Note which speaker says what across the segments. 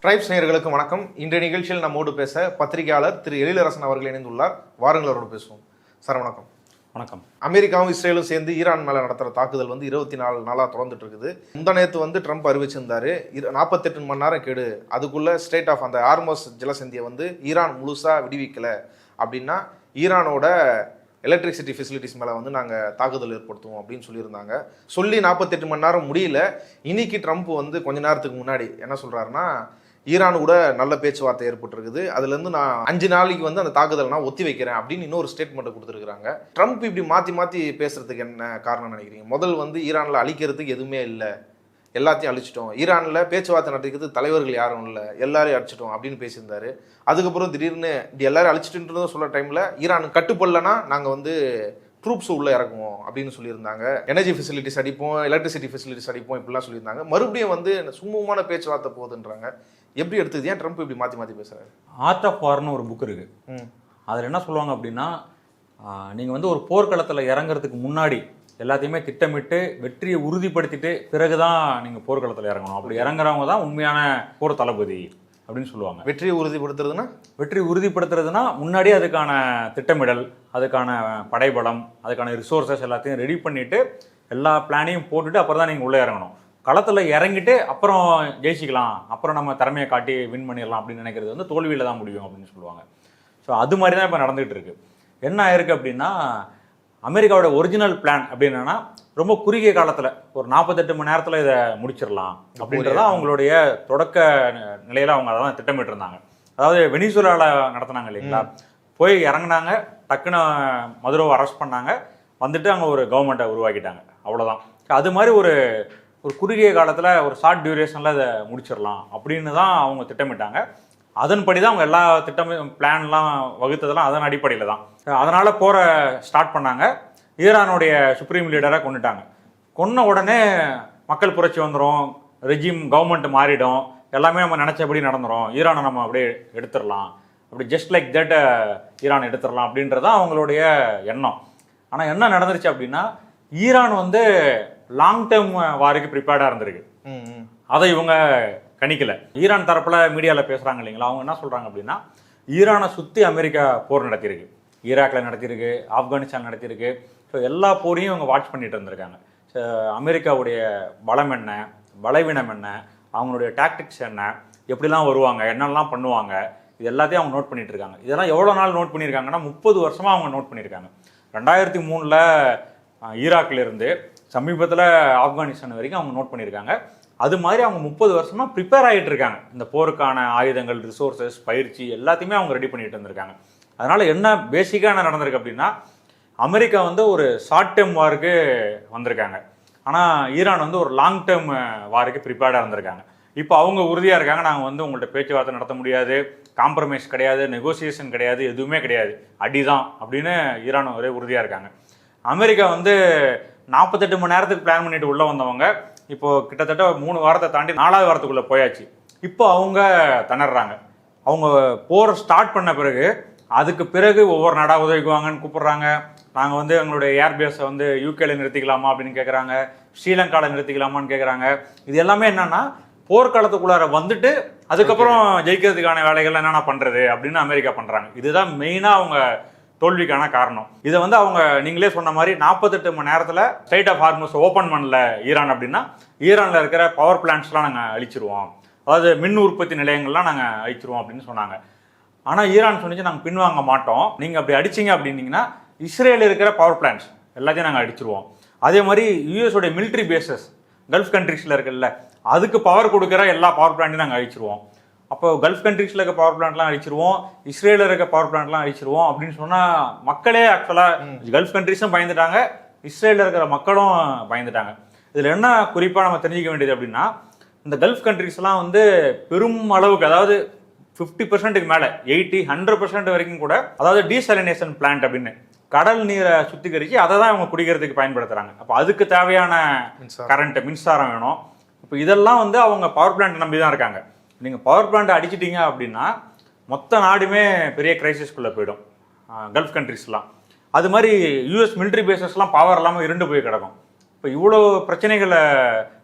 Speaker 1: Tribes நேயர்களுக்கு வணக்கம். இன்றைய நிகழ்ச்சியில் நம்மோடு பேச பத்திரிகையாளர் திரு எழிலரசன் அவர்கள் இணைந்துள்ளார். வாருங்கள் அவரோடு பேசுவோம். சார் வணக்கம்.
Speaker 2: வணக்கம்.
Speaker 1: அமெரிக்காவும் இஸ்ரேலும் சேர்ந்து ஈரான் மேலே நடத்துகிற தாக்குதல் 24 நாளாக தொடர்ந்துட்டு இருக்குது. முந்தா நேற்று ட்ரம்ப் அறிவிச்சிருந்தாரு 48 மணி நேரம் கேடு, அதுக்குள்ள ஸ்டேட் ஆஃப் அந்த ஹார்மஸ் ஜலசந்தியை ஈரான் முழுசாக விடுவிக்கலை அப்படின்னா ஈரானோட எலக்ட்ரிசிட்டி ஃபெசிலிட்டிஸ் மேலே நாங்கள் தாக்குதல் ஏற்படுத்துவோம் அப்படின்னு சொல்லியிருந்தாங்க. சொல்லி 48 மணி நேரம் முடியல. இன்னைக்கு ட்ரம்ப் கொஞ்ச நேரத்துக்கு முன்னாடி என்ன சொல்கிறாருன்னா, ஈரான் கூட நல்ல பேச்சுவார்த்தை ஏற்பட்டுருக்குது, அதுலேருந்து நான் 5 நாளைக்கு அந்த தாக்குதல் நான் ஒத்தி வைக்கிறேன் அப்படின்னு இன்னொரு ஸ்டேட்மெண்ட்டை கொடுத்துருக்குறாங்க. ட்ரம்ப் இப்படி மாற்றி பேசுறதுக்கு என்ன காரணம் நினைக்கிறீங்க? முதல் ஈரானில் அழிக்கிறதுக்கு எதுவுமே இல்லை, எல்லாத்தையும் அழிச்சிட்டோம், ஈரானில் பேச்சுவார்த்தை நடத்திக்கிறது தலைவர்கள் யாரும் இல்லை, எல்லாரையும் அடிச்சிட்டோம் அப்படின்னு பேசியிருந்தாரு. அதுக்கப்புறம் திடீர்னு இப்படி எல்லாரும் அழிச்சிட்டுன்றதும் சொல்கிற டைமில் ஈரான் கட்டுப்படலைன்னா நாங்கள் ட்ரூப்ஸ் உள்ளே இறக்குவோம் அப்படின்னு சொல்லியிருந்தாங்க. எனர்ஜி ஃபெசிலிட்டிஸ் அடிப்போம், எலக்ட்ரிசிட்டி ஃபெசிலிட்டிஸ் அடிப்போம் இப்படிலாம் சொல்லியிருந்தாங்க. மறுபடியும் சுமூகமான பேச்சுவார்த்தை போகுதுன்றாங்க. எப்படி எடுத்துது? ஏன் ட்ரம்ப் இப்படி மாற்றி பேசுகிறாரு?
Speaker 2: ஆர்ட் ஆஃப் வார்னு ஒரு புக் இருக்குது. அதில் என்ன சொல்லுவாங்க அப்படின்னா, நீங்கள் ஒரு போர்க்களத்தில் இறங்குறதுக்கு முன்னாடி எல்லாத்தையுமே திட்டமிட்டு வெற்றியை உறுதிப்படுத்திட்டு பிறகு தான் நீங்கள் போர்க்களத்தில் இறங்கணும். அப்படி இறங்குறவங்க தான் உண்மையான போர் தளபதி அப்படின்னு சொல்லுவாங்க.
Speaker 1: வெற்றியை உறுதிப்படுத்துறதுன்னா,
Speaker 2: வெற்றி உறுதிப்படுத்துறதுன்னா முன்னாடியே அதுக்கான திட்டமிடல், அதுக்கான படைபலம், அதுக்கான ரிசோர்ஸஸ் எல்லாத்தையும் ரெடி பண்ணிவிட்டு எல்லா பிளானையும் போட்டுட்டு அப்புறம் தான் நீங்கள் உள்ளே இறங்கணும். களத்தில் இறங்கிட்டு அப்புறம் ஜெயிச்சிக்கலாம், அப்புறம் நம்ம திறமையை காட்டி வின் பண்ணிடலாம் அப்படின்னு நினைக்கிறது தோல்வியில் தான் முடியும் அப்படின்னு சொல்லுவாங்க. ஸோ அது மாதிரி தான் இப்போ நடந்துகிட்டு இருக்கு. என்ன ஆயிருக்கு அப்படின்னா, அமெரிக்காவோட ஒரிஜினல் பிளான் அப்படின்னா ரொம்ப குறுகிய காலத்தில் ஒரு 48 மணி நேரத்தில் இதை முடிச்சிடலாம் அப்படின்றத அவங்களுடைய தொடக்க நிலையில் அவங்க அதான் திட்டமிட்டு இருந்தாங்க. அதாவது வெனிசுலாவில் நடத்தினாங்க இல்லைங்களா, போய் இறங்கினாங்க, டக்குன்னு மதுரோவை அரெஸ்ட் பண்ணாங்க, வந்துட்டு அங்கே ஒரு கவர்மெண்ட்டை உருவாக்கிட்டாங்க, அவ்வளோதான். அது மாதிரி ஒரு குறுகிய காலத்தில் ஒரு ஷார்ட் டியூரேஷனில் இதை முடிச்சிடலாம் அப்படின்னு தான் அவங்க திட்டமிட்டாங்க. அதன்படி தான் அவங்க எல்லா பிளான்லாம் வகுத்ததெல்லாம் அதன் அடிப்படையில் தான். அதனால் போகிற ஸ்டார்ட் பண்ணாங்க. ஈரானுடைய சுப்ரீம் லீடரை கொண்டுட்டாங்க. கொன்ன உடனே மக்கள் புரட்சி வந்துடும், ரெஜிம் கவர்மெண்ட் மாறிடும், எல்லாமே நம்ம நினச்சபடி நடந்துடும், ஈரானை நம்ம அப்படியே எடுத்துடலாம், அப்படி ஜஸ்ட் லைக் தட் ஈரான் எடுத்துடலாம் அப்படின்றதான் அவங்களுடைய எண்ணம். ஆனால் என்ன நடந்துருச்சு அப்படின்னா, ஈரான் லாங் டேர்ம் வாருக்கு ப்ரிப்பேர்டாக இருந்திருக்கு. அதை இவங்க கணிக்கல. ஈரான் தரப்புல மீடியாவில் பேசுகிறாங்க இல்லைங்களா, அவங்க என்ன சொல்கிறாங்க அப்படின்னா, ஈரானை சுற்றி அமெரிக்கா போர் நடத்தியிருக்கு, ஈராக்கில் நடத்தியிருக்கு, ஆப்கானிஸ்தான் நடத்தியிருக்கு. ஸோ எல்லா போரையும் இவங்க வாட்ச் பண்ணிட்டு இருந்திருக்காங்க. அமெரிக்காவுடைய பலம் என்ன, பலவீனம் என்ன, அவங்களுடைய டாக்டிக்ஸ் என்ன, எப்படிலாம் வருவாங்க, என்னெல்லாம் பண்ணுவாங்க, இது எல்லாத்தையும் அவங்க நோட் பண்ணிட்டு இருக்காங்க. இதெல்லாம் எவ்வளோ நாள் நோட் பண்ணியிருக்காங்கன்னா 30 வருஷமாக அவங்க நோட் பண்ணியிருக்காங்க. 2003 ஈராக்கில் இருந்து சமீபத்தில் ஆப்கானிஸ்தான் வரைக்கும் அவங்க நோட் பண்ணியிருக்காங்க. அது மாதிரி அவங்க 30 வருஷமாக ப்ரிப்பேர் ஆகிட்டு இருக்காங்க. இந்த போருக்கான ஆயுதங்கள், ரிசோர்ஸஸ், பயிற்சி எல்லாத்தையுமே அவங்க ரெடி பண்ணிட்டு இருந்திருக்காங்க. அதனால என்ன பேசிக்காக என்ன நடந்திருக்கு அப்படின்னா, அமெரிக்கா ஒரு ஷார்ட் டேர்ம் வாருக்கு வந்திருக்காங்க, ஆனால் ஈரான் ஒரு லாங் டேர்ம் வாருக்கு ப்ரிப்பேர்டாக இருந்திருக்காங்க. இப்போ அவங்க உறுதியாக இருக்காங்க, நாங்கள் உங்கள்கிட்ட பேச்சுவார்த்தை நடத்த முடியாது, காம்ப்ரமைஸ் கிடையாது, நெகோசியேஷன் கிடையாது, எதுவுமே கிடையாது, அடிதான் அப்படின்னு ஈரான் ஒரே உறுதியாக இருக்காங்க. அமெரிக்கா 48 மணி நேரத்துக்கு பிளான் பண்ணிட்டு உள்ளே வந்தவங்க இப்போது கிட்டத்தட்ட 3 வாரத்தை தாண்டி 4வது வாரத்துக்குள்ளே போயாச்சு. இப்போ அவங்க திணறாங்க. அவங்க போர் ஸ்டார்ட் பண்ண பிறகு அதுக்கு பிறகு ஒவ்வொரு நாடாக உதவிக்குவாங்கன்னு கூப்பிட்றாங்க. நாங்கள் எங்களுடைய ஏர்பேஸை யூகேல நிறுத்திக்கலாமா அப்படின்னு கேட்குறாங்க, ஸ்ரீலங்காவில் நிறுத்திக்கலாமான்னு கேட்குறாங்க. இது எல்லாமே என்னன்னா, போர்க்காலத்துக்குள்ளார வந்துட்டு அதுக்கப்புறம் ஜெயிக்கிறதுக்கான வேலைகள் என்னென்ன பண்ணுறது அப்படின்னு அமெரிக்கா பண்ணுறாங்க. இதுதான் மெயினாக அவங்க தோல்விக்கான காரணம். இதை அவங்க நீங்களே சொன்ன மாதிரி 48 மணி நேரத்தில் ஸ்ட்ரைட் ஆஃப் ஹார்மஸ் ஓப்பன் பண்ணல ஈரான் அப்படின்னா, ஈரானில் இருக்கிற பவர் பிளான்ட்ஸ்லாம் நாங்கள் அழிச்சிருவோம், அதாவது மின் உற்பத்தி நிலையங்கள்லாம் நாங்கள் அழிச்சிருவோம் அப்படின்னு சொன்னாங்க. ஆனால் ஈரான் சொன்னிச்சு, நாங்கள் பின்வாங்க மாட்டோம், நீங்கள் அப்படி அடிச்சிங்க அப்படின்னீங்கன்னா இஸ்ரேலில் இருக்கிற பவர் பிளான்ட்ஸ் எல்லாத்தையும் நாங்கள் அடிச்சிருவோம். அதே மாதிரி யூஎஸோடைய மிலிட்ரி பேசஸ் கல்ஃப் கண்ட்ரீஸில் இருக்குல்ல, அதுக்கு பவர் கொடுக்குற எல்லா பவர் பிளான்ட்டையும் நாங்கள் அழிச்சிருவோம். அப்போ கல்ஃப் கண்ட்ரீஸில் இருக்க பவர் பிளான்ட்லாம் அழிச்சிருவோம், இஸ்ரேலில் இருக்க பவர் பிளான்ட்லாம் அழிச்சிருவோம் அப்படின்னு சொன்னால் மக்களே ஆக்சுவலாக கல்ஃப் கண்ட்ரீஸும் பயந்துட்டாங்க, இஸ்ரேலில் இருக்கிற மக்களும் பயந்துட்டாங்க. இதில் என்ன குறிப்பாக நம்ம தெரிஞ்சிக்க வேண்டியது அப்படின்னா, இந்த கல்ஃப் கண்ட்ரீஸ்லாம் பெரும் அளவுக்கு, அதாவது 50%க்கு மேலே 80-100% வரைக்கும் கூட, அதாவது டீசலினேஷன் பிளான்ட் அப்படின்னு கடல் நீரை சுத்திகரித்து அதை தான் அவங்க குடிக்கிறதுக்கு பயன்படுத்துகிறாங்க. அப்போ அதுக்கு தேவையான கரண்ட், மின்சாரம் வேணும். இப்போ இதெல்லாம் அவங்க பவர் பிளான்ட் நம்பி தான் இருக்காங்க. நீங்கள் பவர் பிளான்ட்டை அடிச்சிட்டிங்க அப்படின்னா மொத்த நாடுமே பெரிய கிரைசிஸ்குள்ளே போயிடும், கல்ஃப் கண்ட்ரிஸ்லாம். அது மாதிரி யூஎஸ் மிலிட்ரி பேசஸ்லாம் பவர் இல்லாமல் இருண்டு போய் கிடக்கும். இப்போ இவ்வளோ பிரச்சனைகளை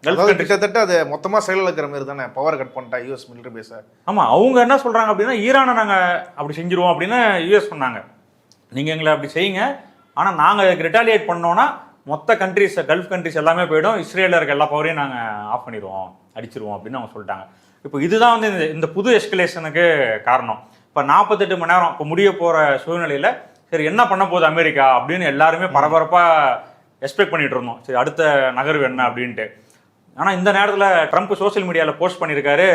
Speaker 2: கல்ஃப்
Speaker 1: அதாவது
Speaker 2: கண்ட்ரி
Speaker 1: கிட்டத்தட்ட அது மொத்தமா செயலிழக்கிற மாதிரி தானே பவர் கட் பண்ணிட்டா யூஎஸ் மிலிட்டரி பேஸ.
Speaker 2: ஆமாம், அவங்க என்ன சொல்கிறாங்க அப்படின்னா ஈரானை நாங்கள் அப்படி செஞ்சுருவோம் அப்படின்னு யூஎஸ் சொன்னாங்க. நீங்கள் எங்களை அப்படி செய்யுங்க, ஆனால் நாங்கள் அதுக்கு ரிட்டாலியேட் பண்ணோன்னா மொத்த கண்ட்ரிஸ் கல்ஃப் கண்ட்ரிஸ் எல்லாமே போயிடும், இஸ்ரேலில் இருக்க எல்லா பவரையும் நாங்கள் ஆஃப் பண்ணிடுவோம், அடிச்சிருவோம் அப்படின்னு அவங்க சொல்லிட்டாங்க. இப்போ இதுதான் வந்து இந்த புது எஸ்கலேஷனுக்கு காரணம். இப்போ 48 மணி நேரம் இப்போ முடிய போகிற சூழ்நிலையில் சரி என்ன பண்ண போகுது அமெரிக்கா அப்படின்னு எல்லாருமே பரபரப்பாக எக்ஸ்பெக்ட் பண்ணிட்டு இருந்தோம். சரி அடுத்த நகர்வு என்ன அப்படின்ட்டு. ஆனால் இந்த நேரத்தில் ட்ரம்ப் சோசியல் மீடியாவில் போஸ்ட் பண்ணியிருக்காரு,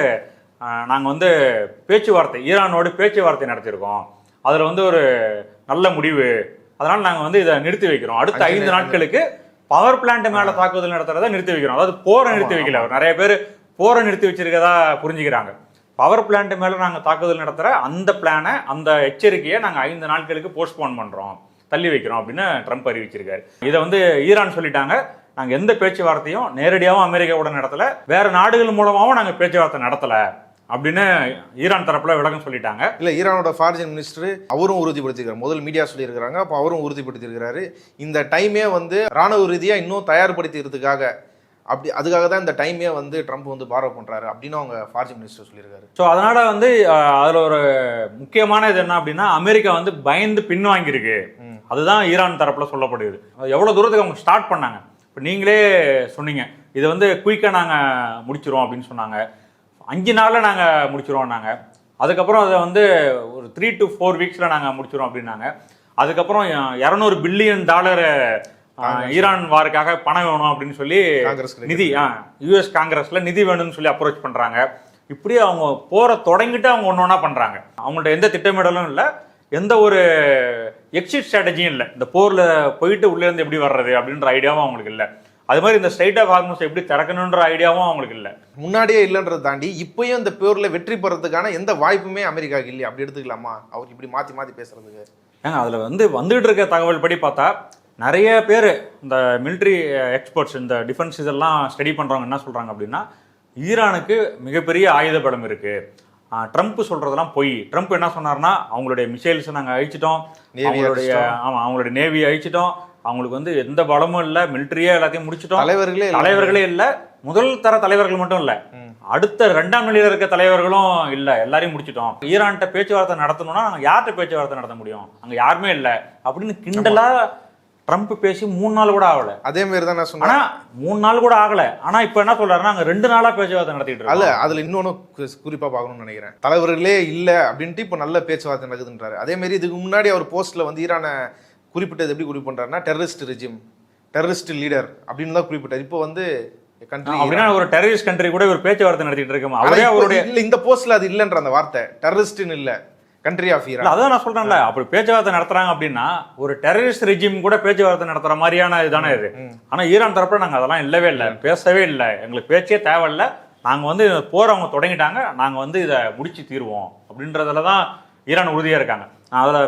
Speaker 2: நாங்கள் வந்து பேச்சுவார்த்தை ஈரானோடு பேச்சுவார்த்தை நடத்தியிருக்கோம், அதில் வந்து ஒரு நல்ல முடிவு, அதனால் நாங்கள் வந்து இதை நிறுத்தி வைக்கிறோம், அடுத்த 5 நாட்களுக்கு பவர் பிளான்ட் மேலே தாக்குதல் நடத்துறதை நிறுத்தி வைக்கிறோம். அதாவது போரை நிறுத்தி வைக்கல, நிறைய பேர் போரை நிறுத்தி வச்சிருக்கதா புரிஞ்சுக்கிறாங்க. பவர் பிளான்ட் மேலே நாங்கள் தாக்குதல் நடத்துகிற அந்த பிளானை, அந்த எச்சரிக்கையை நாங்கள் 5 நாட்களுக்கு போஸ்ட்போன் பண்ணுறோம், தள்ளி வைக்கிறோம் அப்படின்னு ட்ரம்ப் அறிவிச்சிருக்காரு. இதை வந்து ஈரான் சொல்லிட்டாங்க, நாங்கள் எந்த பேச்சுவார்த்தையும் நேரடியாகவும் அமெரிக்காவோட நடத்தலை, வேற நாடுகள் மூலமாகவும் நாங்கள் பேச்சுவார்த்தை நடத்தலை அப்படின்னு ஈரான் தரப்புல விளக்கம் சொல்லிட்டாங்க.
Speaker 1: இல்ல ஈரானோட ஃபாரின் மினிஸ்டர் அவரும் உறுதிப்படுத்திருக்காரு, முதல் மீடியா சொல்லியிருக்காங்க, அப்போ அவரும் உறுதிப்படுத்தியிருக்காரு இந்த டைமே வந்து ராணுவ ரீதியாக இன்னும் தயார்படுத்திக்கிறதுக்காக, அப்படி அதுக்காக தான் இந்த டைமே வந்து ட்ரம்ப் வந்து பாரோ பண்றாரு அப்படின்னு அவங்க ஃபாரின் மினிஸ்டர் சொல்லியிருக்காரு.
Speaker 2: ஸோ அதனால வந்து அதில் ஒரு முக்கியமான இது என்ன அப்படின்னா அமெரிக்கா வந்து பயந்து பின்வாங்கியிருக்கு, அதுதான் ஈரான் தரப்புல சொல்லப்படுது. எவ்வளோ தூரத்துக்கு அவங்க ஸ்டார்ட் பண்ணாங்க, இப்போ நீங்களே சொன்னீங்க இதை வந்து குயிக்காக நாங்கள் முடிச்சிருவோம் அப்படின்னு சொன்னாங்க, 5 நாளில் நாங்கள் முடிச்சிருவோம் நாங்கள், அதுக்கப்புறம் அதை வந்து ஒரு 3 to 4 வீக்ஸில் நாங்கள் முடிச்சிருவோம் அப்படின்னாங்க. அதுக்கப்புறம் $200 பில்லியன் ஈரான் வாருக்காக பணம் வேணும் அப்படின்னு சொல்லி நிதி யூஎஸ் காங்கிரஸ்ல நிதி வேணும்னு சொல்லி அப்ரோச் பண்றாங்க. இப்படியே அவங்க போற தொடங்கிட்டு அவங்க ஒன்று ஒன்றா பண்றாங்க. அவங்கள்ட்ட எந்த திட்டமிடலும் இல்லை, எந்த ஒரு எக்ஸிட் ஸ்ட்ராட்டஜியும் இல்லை, இந்த போர்ல போயிட்டு உள்ளே இருந்து எப்படி வர்றது அப்படின்ற ஐடியாவும் அவங்களுக்கு இல்லை. அது மாதிரி இந்த ஸ்ட்ரைட் ஆஃப் ஹார்மோஸ் எப்படி திறக்கணுன்ற ஐடியாவும் அவங்களுக்கு இல்லை.
Speaker 1: முன்னாடியே இல்லைன்றதை தாண்டி இப்பயும் இந்த போர்ல வெற்றி பெறதுக்கான எந்த வாய்ப்புமே அமெரிக்காவுக்கு இல்லை, அப்படி எடுத்துக்கலாமா அவர் இப்படி மாற்றி மாற்றி பேசுறதுக்கு?
Speaker 2: ஏங்க அதில் வந்து வந்துகிட்டு இருக்க தகவல் படி பார்த்தா நிறைய பேர் இந்த மிலிட்ரி எக்ஸ்பர்ட்ஸ் இந்த டிஃபென்ஸ் இதெல்லாம் ஸ்டடி பண்ணுறவங்க என்ன சொல்கிறாங்க அப்படின்னா ஈரானுக்கு மிகப்பெரிய ஆயுத பலம் இருக்குது, ட்ரம்ப் சொல்கிறதெல்லாம் பொய். ட்ரம்ப் என்ன சொன்னார்னா அவங்களுடைய மிசைல்ஸை நாங்கள் அழிச்சிட்டோம், அவங்களுடைய நேவி அழிச்சிட்டோம், அவங்களுக்கு வந்து எந்த பலமும் இல்லை, மிலிட்ரியே எல்லாத்தையும் முடிச்சிட்டோம், தலைவர்களே இல்லை, முதல் தர தலைவர்கள் மட்டும் இல்லை, அடுத்த 2ஆம் நிலையில் இருக்க தலைவர்களும் இல்லை, எல்லாரையும் முடிச்சிட்டோம். ஈரான்கிட்ட பேச்சுவார்த்தை நடத்தணும்னா நாங்கள் யார்கிட்ட பேச்சுவார்த்தை நடத்த முடியும், அங்கே யாருமே இல்லை அப்படின்னு கிண்டலா ட்ரம்ப் பேசி 3 நாள் கூட ஆகல.
Speaker 1: அதே மாதிரி தான் நான் சொன்னேன்,
Speaker 2: 3 நாள் கூட ஆகல. ஆனா இப்ப என்ன சொல்றாருன்னா நாங்க 2 நாளா பேச்சுவார்த்தை நடத்திட்டு இருக்கோம்.
Speaker 1: அல்ல அதுல இன்னொன்னு குறிப்பா பார்க்கணும்னு நினைக்கிறேன், தலைவர்களே இல்ல அப்படின்ட்டு இப்ப நல்ல பேச்சுவார்த்தை நடக்குதுன்றாரு. அதே மாதிரி இதுக்கு முன்னாடி அவர் போஸ்ட்ல வந்து ஈரானை குறிப்பிட்டது எப்படி குறிப்பிட்டாருன்னா டெரரிஸ்ட் ரெஜிம், டெரரிஸ்ட் லீடர் அப்படின்னு தான் குறிப்பிட்டார். இப்போ வந்து
Speaker 2: அப்படின்னா ஒரு டெரரிஸ்ட் கண்ட்ரி கூட ஒரு பேச்சுவார்த்தை நடத்திட்டு இருக்கோம். அவரே அவருடைய
Speaker 1: இல்ல இந்த போஸ்ட்ல அது இல்லன்ற அந்த வார்த்தை டெரரிஸ்ட்னு இல்ல, கண்ட்ரி ஆஃப் ஈரான்.
Speaker 2: அதான் நான் சொல்றேன்ல, அப்படி பேச்சுவார்த்தை நடத்துறாங்க அப்படின்னா ஒரு டெரரிஸ்ட் ரெஜிம் கூட பேச்சுவார்த்தை நடத்துற மாதிரியான இதுதானே இது. ஆனா ஈரான் தரப்புல நாங்க அதெல்லாம் இல்லவே இல்லை, பேசவே இல்லை, எங்களுக்கு பேச்சே தேவையில்லை, நாங்க வந்து போர் அவங்க தொடங்கிட்டாங்க, நாங்க வந்து இதை முடிச்சு தீர்வோம் அப்படின்றதுலதான் ஈரான் உறுதியா இருக்காங்க. நான் அதுல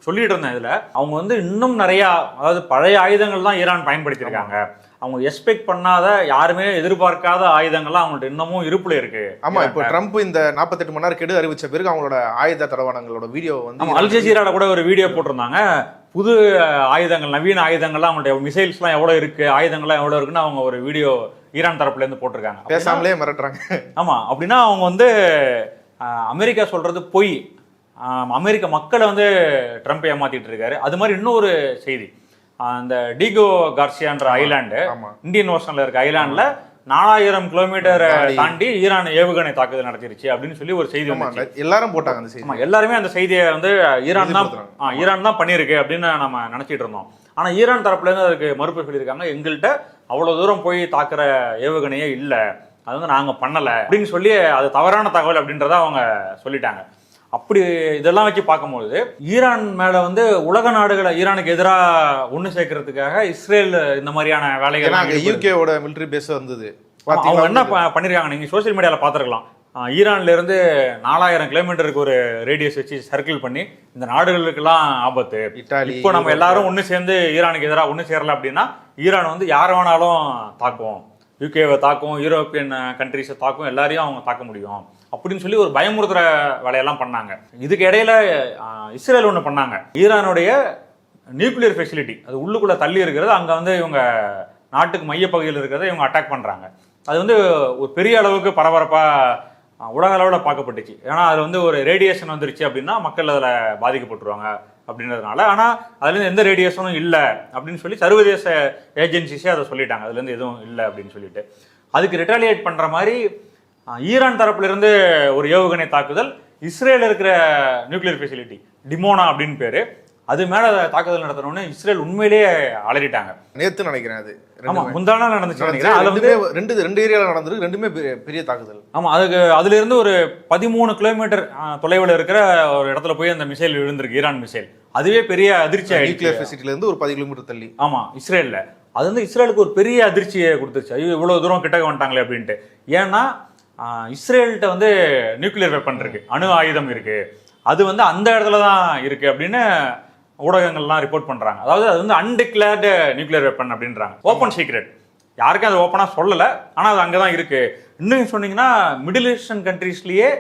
Speaker 2: சொல்லிட்டு இருந்தேன், இதுல அவங்க வந்து இன்னும் நிறைய, அதாவது பழைய ஆயுதங்கள் தான் ஈரான் பயன்படுத்தியிருக்காங்க, அவங்க எக்ஸ்பெக்ட் பண்ணாத யாருமே எதிர்பார்க்காத ஆயுதங்கள்லாம் அவங்கள்ட்ட இன்னமும் இருப்புல இருக்கு.
Speaker 1: ஆமா, இப்போ ட்ரம்ப் இந்த 48 மணி நேரம் கெடு அறிவிச்ச பிறகு அவங்களோட ஆயுத தடவாளங்களோட வீடியோ வந்து
Speaker 2: அல் ஜசீரால கூட ஒரு வீடியோ போட்டிருந்தாங்க, புது ஆயுதங்கள் நவீன ஆயுதங்கள்லாம் அவங்கள்ட்ட மிசைல்ஸ்லாம் எவ்வளோ இருக்கு, ஆயுதங்கள்லாம் எவ்வளோ இருக்குன்னு அவங்க ஒரு வீடியோ ஈரான் தரப்புல இருந்து போட்டிருக்காங்க.
Speaker 1: பேசாமலே மிரட்டுறாங்க.
Speaker 2: ஆமா, அப்படின்னா அவங்க வந்து அமெரிக்கா சொல்றது பொய், அமெரிக்க மக்களை வந்து ட்ரம்ப் ஏமாத்திட்டு இருக்காரு. அது மாதிரி இன்னொரு செய்தி, அந்த டிகோ கார்சியான்ற ஐலாண்டு இந்தியன் ஓஷன்ல இருக்க ஐலாண்ட்ல 4000 கிலோமீட்டர் தாண்டி ஈரான் ஏவுகணை தாக்குதல் நடத்திருச்சு அப்படின்னு சொல்லி ஒரு செய்தி
Speaker 1: எல்லாரும் போட்டாங்க. அந்த செய்தி
Speaker 2: எல்லாருமே அந்த செய்தியை வந்து ஈரான் தான் பண்ணியிருக்கு அப்படின்னு நம்ம நினைச்சிட்டு இருந்தோம். ஆனா ஈரான் தரப்புல இருந்து அதுக்கு மறுப்பு சொல்லியிருக்காங்க, எங்கள்கிட்ட அவ்வளவு தூரம் போய் தாக்குற ஏவுகணையே இல்லை, அது வந்து நாங்க பண்ணல அப்படின்னு சொல்லி அது தவறான தகவல் அப்படின்றத அவங்க சொல்லிட்டாங்க. அப்படி இதெல்லாம் வச்சு பார்க்கும்போது ஈரான் மேல வந்து உலக நாடுகளை ஈரானுக்கு எதிராக ஒன்று சேர்க்கறதுக்காக இஸ்ரேல் இந்த மாதிரியான வேலைகள்
Speaker 1: யூகேவோட மிலிட்டரி பேஸ் வந்தது.
Speaker 2: அவங்க என்ன பண்ணிருக்காங்க, நீங்க சோசியல் மீடியால பாத்துருக்கலாம், ஈரான்ல இருந்து 4000 கிலோமீட்டருக்கு ஒரு ரேடியஸ் வச்சு சர்க்கிள் பண்ணி இந்த நாடுகளுக்கெல்லாம் ஆபத்து, இப்போ நம்ம எல்லாரும் ஒன்று சேர்ந்து ஈரானுக்கு எதிராக ஒன்று சேரல அப்படின்னா ஈரான் வந்து யாரை வேணாலும் தாக்கும், யூகேவை தாக்கும், யூரோப்பியன் கண்ட்ரிஸை தாக்கும், எல்லாரையும் அவங்க தாக்க முடியும் அப்படின்னு சொல்லி ஒரு பயமுறுத்துற வேலையெல்லாம் பண்ணாங்க. இதுக்கு இடையில இஸ்ரேல் ஒன்று பண்ணாங்க, ஈரானுடைய நியூக்ளியர் ஃபெசிலிட்டி அது உள்ளுக்குள்ள தள்ளி இருக்கிறது, அங்கே வந்து இவங்க நாட்டுக்கு மையப்பகுதியில் இருக்கிறத இவங்க அட்டாக் பண்ணுறாங்க. அது வந்து ஒரு பெரிய அளவுக்கு பரபரப்பாக உலக அளவில் பார்க்கப்பட்டுச்சு. ஏன்னா அதில் வந்து ஒரு ரேடியேஷன் வந்துருச்சு அப்படின்னா மக்கள் அதில் பாதிக்கப்பட்டுருவாங்க அப்படின்றதுனால. ஆனால் அதுலேருந்து எந்த ரேடியேஷனும் இல்லை அப்படின்னு சொல்லி சர்வதேச ஏஜென்சிஸே அதை சொல்லிட்டாங்க, அதுலேருந்து எதுவும் இல்லை அப்படின்னு சொல்லிட்டு. அதுக்கு ரிட்டாலியேட் பண்ணுற மாதிரி ஈரான் தரப்புலேருந்து ஒரு ஏவுகணை தாக்குதல், இஸ்ரேல் இருக்கிற நியூக்ளியர் ஃபெசிலிட்டி டிமோனா அப்படின்னு பேர், அது மேலே தாக்குதல் நடத்தணும்னு இஸ்ரேல் உண்மையிலேயே அலறிட்டாங்க.
Speaker 1: நேற்று நினைக்கிறேன் அது.
Speaker 2: ஆமாம், முந்தானா நடந்துச்சு நினைக்கிறேன். அதில் வந்து
Speaker 1: ரெண்டு ஏரியாவில் நடந்திருக்கு, ரெண்டுமே பெரிய தாக்குதல்.
Speaker 2: ஆமாம், அதுலேருந்து ஒரு 13 கிலோமீட்டர் தொலைவில் இருக்கிற ஒரு இடத்துல போய் அந்த மிசைல் விழுந்திருக்கு, ஈரான் மிசைல். அதுவே பெரிய அதிர்ச்சி ஆயிடுச்சு.
Speaker 1: நியூக்ளியர் ஃபெசிலிட்டிலேருந்து ஒரு 10 கிலோமீட்டர் தள்ளி.
Speaker 2: ஆமாம், இஸ்ரேலில். அது வந்து இஸ்ரேலுக்கு ஒரு பெரிய அதிர்ச்சியை கொடுத்துருச்சு. ஐயோ இவ்வளோ தூரம் கிட்டக்க வந்துட்டாங்களே அப்படின்ட்டு. ஏன்னா இஸ்ரேல்கிட்ட வந்து நியூக்ளியர் வெப்பன் இருக்கு, அணு ஆயுதம் இருக்கு, அது வந்து அந்த இடத்துல தான் இருக்கு அப்படின்னு ஊடகங்கள்லாம் ரிப்போர்ட் பண்றாங்க. அதாவது அது வந்து அன்டிக்ளேர்டு நியூக்ளியர் வெப்பன் அப்படின்றாங்க, ஓப்பன் சீக்ரெட், யாருக்கும் அது ஓப்பனாக சொல்லலை, ஆனால் அது அங்கே தான் இருக்கு. இன்னும் சொன்னீங்கன்னா மிடில் ஈஸ்டர்ன் கண்ட்ரீஸ்லயே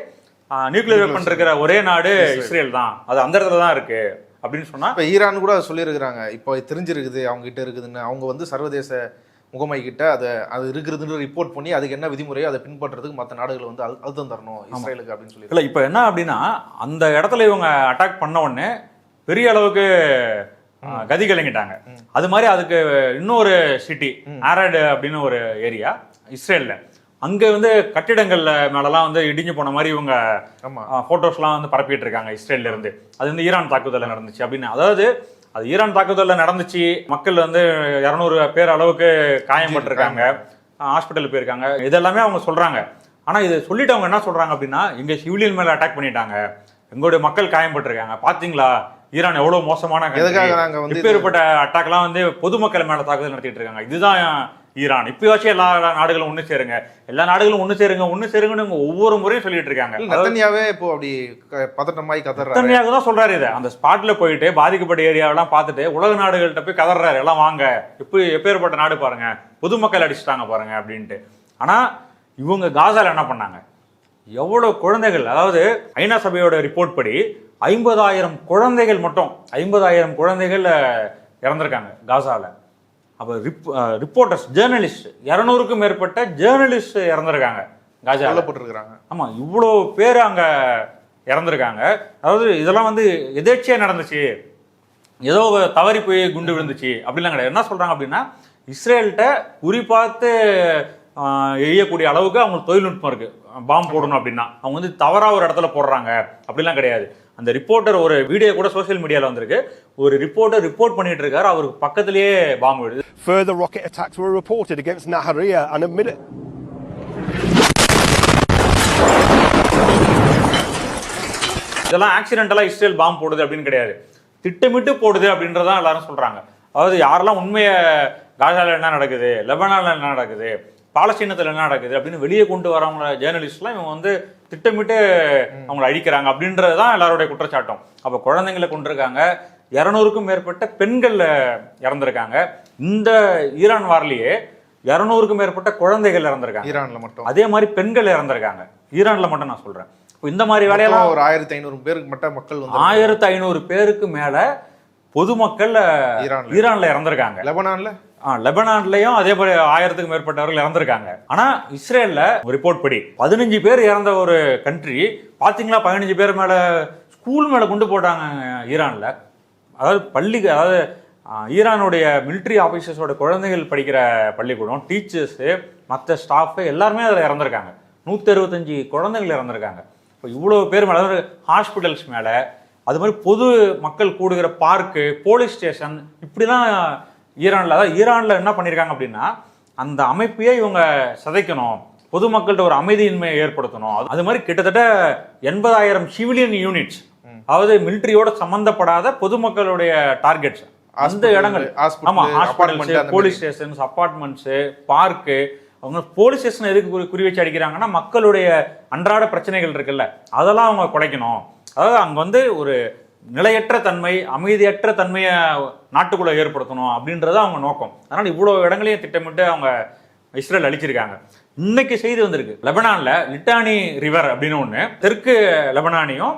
Speaker 2: நியூக்ளியர் வெப்பன் இருக்கிற ஒரே நாடு இஸ்ரேல் தான், அது அந்த இடத்துல தான் இருக்கு அப்படின்னு சொன்னா.
Speaker 1: இப்போ ஈரான் கூட சொல்லியிருக்கிறாங்க, இப்போ தெரிஞ்சிருக்குது அவங்க கிட்ட இருக்குதுன்னு. அவங்க வந்து சர்வதேச முகமை கிட்ட அது இருக்கிறதுன்னு ரிப்போர்ட் பண்ணி அதுக்கு என்ன விதிமுறையோ அதை பின்பற்றதுக்கு மற்ற நாடுகள் வந்து அழுத்தம் தரணும் இஸ்ரேலுக்கு அப்படின்னு சொல்லி.
Speaker 2: இல்லை, இப்போ என்ன அப்படின்னா அந்த இடத்துல இவங்க அட்டாக் பண்ண உடனே பெரிய அளவுக்கு கதி கலங்கிட்டாங்க. அது மாதிரி அதுக்கு இன்னொரு சிட்டி ஆரட் அப்படின்னு ஒரு ஏரியா இஸ்ரேல்ல, அங்க வந்து கட்டிடங்கள்ல மேலலாம் வந்து இடிஞ்சு போன மாதிரி இவங்க போட்டோஸ்லாம் வந்து பரப்பிட்டு இருக்காங்க இஸ்ரேல்ல இருந்து. அது வந்து ஈரான் தாக்குதல்ல நடந்துச்சு அப்படின்னு. அதாவது அது ஈரான் தாக்குதல்ல நடந்துச்சு, மக்கள் வந்து 200 பேர் அளவுக்கு காயம்பட்டிருக்காங்க, ஹாஸ்பிட்டல் போயிருக்காங்க, இதெல்லாமே அவங்க சொல்றாங்க. ஆனா இது சொல்லிட்டு அவங்க என்ன சொல்றாங்க அப்படின்னா, எங்க சிவிலியன் மேல அட்டாக் பண்ணிட்டாங்க, எங்களுடைய மக்கள் காயம்பட்டிருக்காங்க, பாத்தீங்களா ஈரான் எவ்வளவு மோசமான, இப்பேற்பட்ட அட்டாக்லாம் வந்து பொதுமக்கள் மேல தாக்குதல் நடத்திட்டு இருக்காங்க, இதுதான் ஈரான். இப்பயாச்சும் எல்லா நாடுகளும் ஒண்ணு சேருங்க, எல்லா நாடுகளும் ஒண்ணு சேருங்கன்னு ஒவ்வொரு முறையும் சொல்லிட்டு இருக்காங்க.
Speaker 1: நெத்தன்யாவே இப்போ அப்படி பதட்டமாய் கதறாரு.
Speaker 2: நெத்தன்யாஹு தான் சொல்றாரு இதை. அந்த ஸ்பாட்ல போயிட்டு பாதிக்கப்பட்ட ஏரியாவெல்லாம் பார்த்துட்டு உலக நாடுகள்கிட்ட போய் கதறாரு, எல்லாம் வாங்க, எப்பேற்பட்ட நாடு பாருங்க, பொதுமக்கள் அடிச்சுட்டாங்க பாருங்க அப்படின்ட்டு. ஆனா இவங்க காசால என்ன பண்ணாங்க, எவ்வளவு குழந்தைகள், அதாவது ஐநா சபையோட ரிப்போர்ட் படி 50,000 குழந்தைகள் மட்டும் 50,000 குழந்தைகள் இறந்திருக்காங்க காசால. அப்போ ரிப்போர்ட்டர்ஸ், ஜேர்னலிஸ்ட் 200க்கும் மேற்பட்ட ஜேர்னலிஸ்ட் இறந்திருக்காங்க காசால போட்டிருக்காங்க. ஆமா, இவ்வளோ பேர் அங்க இறந்திருக்காங்க. அதாவது இதெல்லாம் வந்து எதேச்சியா நடந்துச்சு, ஏதோ தவறி போய் குண்டு விழுந்துச்சு அப்படிலாம் கிடையாது. என்ன சொல்றாங்க அப்படின்னா, இஸ்ரேல்கிட்ட குறிப்பாத்து எரியக்கூடிய அளவுக்கு அவங்களுக்கு தொழில்நுட்பம் இருக்கு, பாம்பு போடணும் அப்படின்னா அவங்க வந்து தவறா ஒரு இடத்துல போடுறாங்க அப்படிலாம் கிடையாது. அந்த ரிப்போர்ட்டர் ஒரு வீடியோ கூட சோஷியல் மீடியால வந்திருக்கு, ஒரு ரிப்போர்ட்டர் ரிப்போர்ட் பண்ணிட்டு இருக்காரு, அவருக்கு பக்கத்திலேயே பாம்பு விழுது.
Speaker 3: Further rocket attacks were reported against Nahariya and admitted
Speaker 2: இதெல்லாம் ஆக்சிடென்டலா இஸ்ரேல் பாம்பு போடுது அப்படின்னு கிடையாது, திட்டமிட்டு போடுது அப்படின்றதான் எல்லாரும் சொல்றாங்க. அதாவது யாரெல்லாம் உண்மையை காசால என்ன நடக்குது, லெபனான்ல என்ன நடக்குது, பாலஸ்தீனத்தில் என்ன நடக்குது அப்படின்னு வெளியே கொண்டு வரவங்க ஜேர்னலிஸ்ட்லாம் இவங்க வந்து திட்டமிட்டு அவங்களை அழிக்கிறாங்க அப்படின்றதுதான் எல்லாருடைய குற்றச்சாட்டம். அப்போ குழந்தைங்களை கொண்டிருக்காங்க, 200க்கும் மேற்பட்ட பெண்கள் இறந்திருக்காங்க. இந்த ஈரான் வார்லயே 200க்கும் மேற்பட்ட குழந்தைகள் இறந்திருக்காங்க ஈரான்ல மட்டும். அதே மாதிரி பெண்கள் இறந்திருக்காங்க ஈரான்ல மட்டும். நான் சொல்றேன், இந்த மாதிரி வேலையெல்லாம் ஒரு
Speaker 1: 1500 பேருக்கு மட்டும் மக்கள்,
Speaker 2: 1500 பேருக்கு மேல பொதுமக்கள் ஈரான்ல இறந்திருக்காங்க. லெபனான்லயும் அதே போல 1000க்கும் மேற்பட்டவர்கள் இறந்திருக்காங்க. ஆனா இஸ்ரேல்ல ரிப்போர்ட் படி 15 பேர் இறந்த ஒரு கண்ட்ரி, பாத்தீங்களா 15 பேர் மேல ஸ்கூல் மேல கொண்டு போட்டாங்க ஈரான்ல. அதாவது அதாவது ஈரானுடைய மிலிட்ரி ஆபீசர்ஸோட குழந்தைகள் படிக்கிற பள்ளிக்கூடம், டீச்சர்ஸ், மற்ற ஸ்டாஃப் எல்லாருமே அதில் இறந்திருக்காங்க. 165 குழந்தைகள் இறந்திருக்காங்க. இப்போ இவ்வளோ பேர் மேலே, ஹாஸ்பிட்டல்ஸ் மேலே, அது மாதிரி பொது மக்கள் கூடுகிற பார்க்கு, போலீஸ் ஸ்டேஷன், இப்படிலாம் ஈரானில். அதாவது ஈரானில் என்ன பண்ணியிருக்காங்க அப்படின்னா, அந்த அமைப்பையே இவங்க சிதைக்கணும், பொதுமக்கள்கிட்ட ஒரு அமைதியின்மையை ஏற்படுத்தணும். அது மாதிரி கிட்டத்தட்ட 80,000 சிவிலியன் யூனிட்ஸ், அதாவது மிலிட்ரியோட சம்பந்தப்படாத பொதுமக்களுடைய டார்கெட்ஸ், அந்த இடங்கள், ஆமா, hospitals, police stations, apartments, park. அவங்க போலீஸ் ஸ்டேஷன் எதுக்கு குறி வச்சு அடிக்கிறாங்கன்னா, மக்களுடைய அன்றாட பிரச்சனைகள் இருக்குல்ல, அதெல்லாம் அவங்க குறைக்கணும். அதாவது அங்க வந்து ஒரு நிலையற்ற தன்மை, அமைதியற்ற தன்மையை நாட்டுக்குள்ள ஏற்படுத்தணும் அப்படின்றத அவங்க நோக்கம். அதனால இவ்வளவு இடங்களையும் திட்டமிட்டு அவங்க இஸ்ரேல் அழிச்சிருக்காங்க. இன்னைக்கு செய்தி வந்திருக்கு, லெபனான்ல லிட்டானி ரிவர் அப்படின்னு ஒண்ணு, தெற்கு லெபனானையும்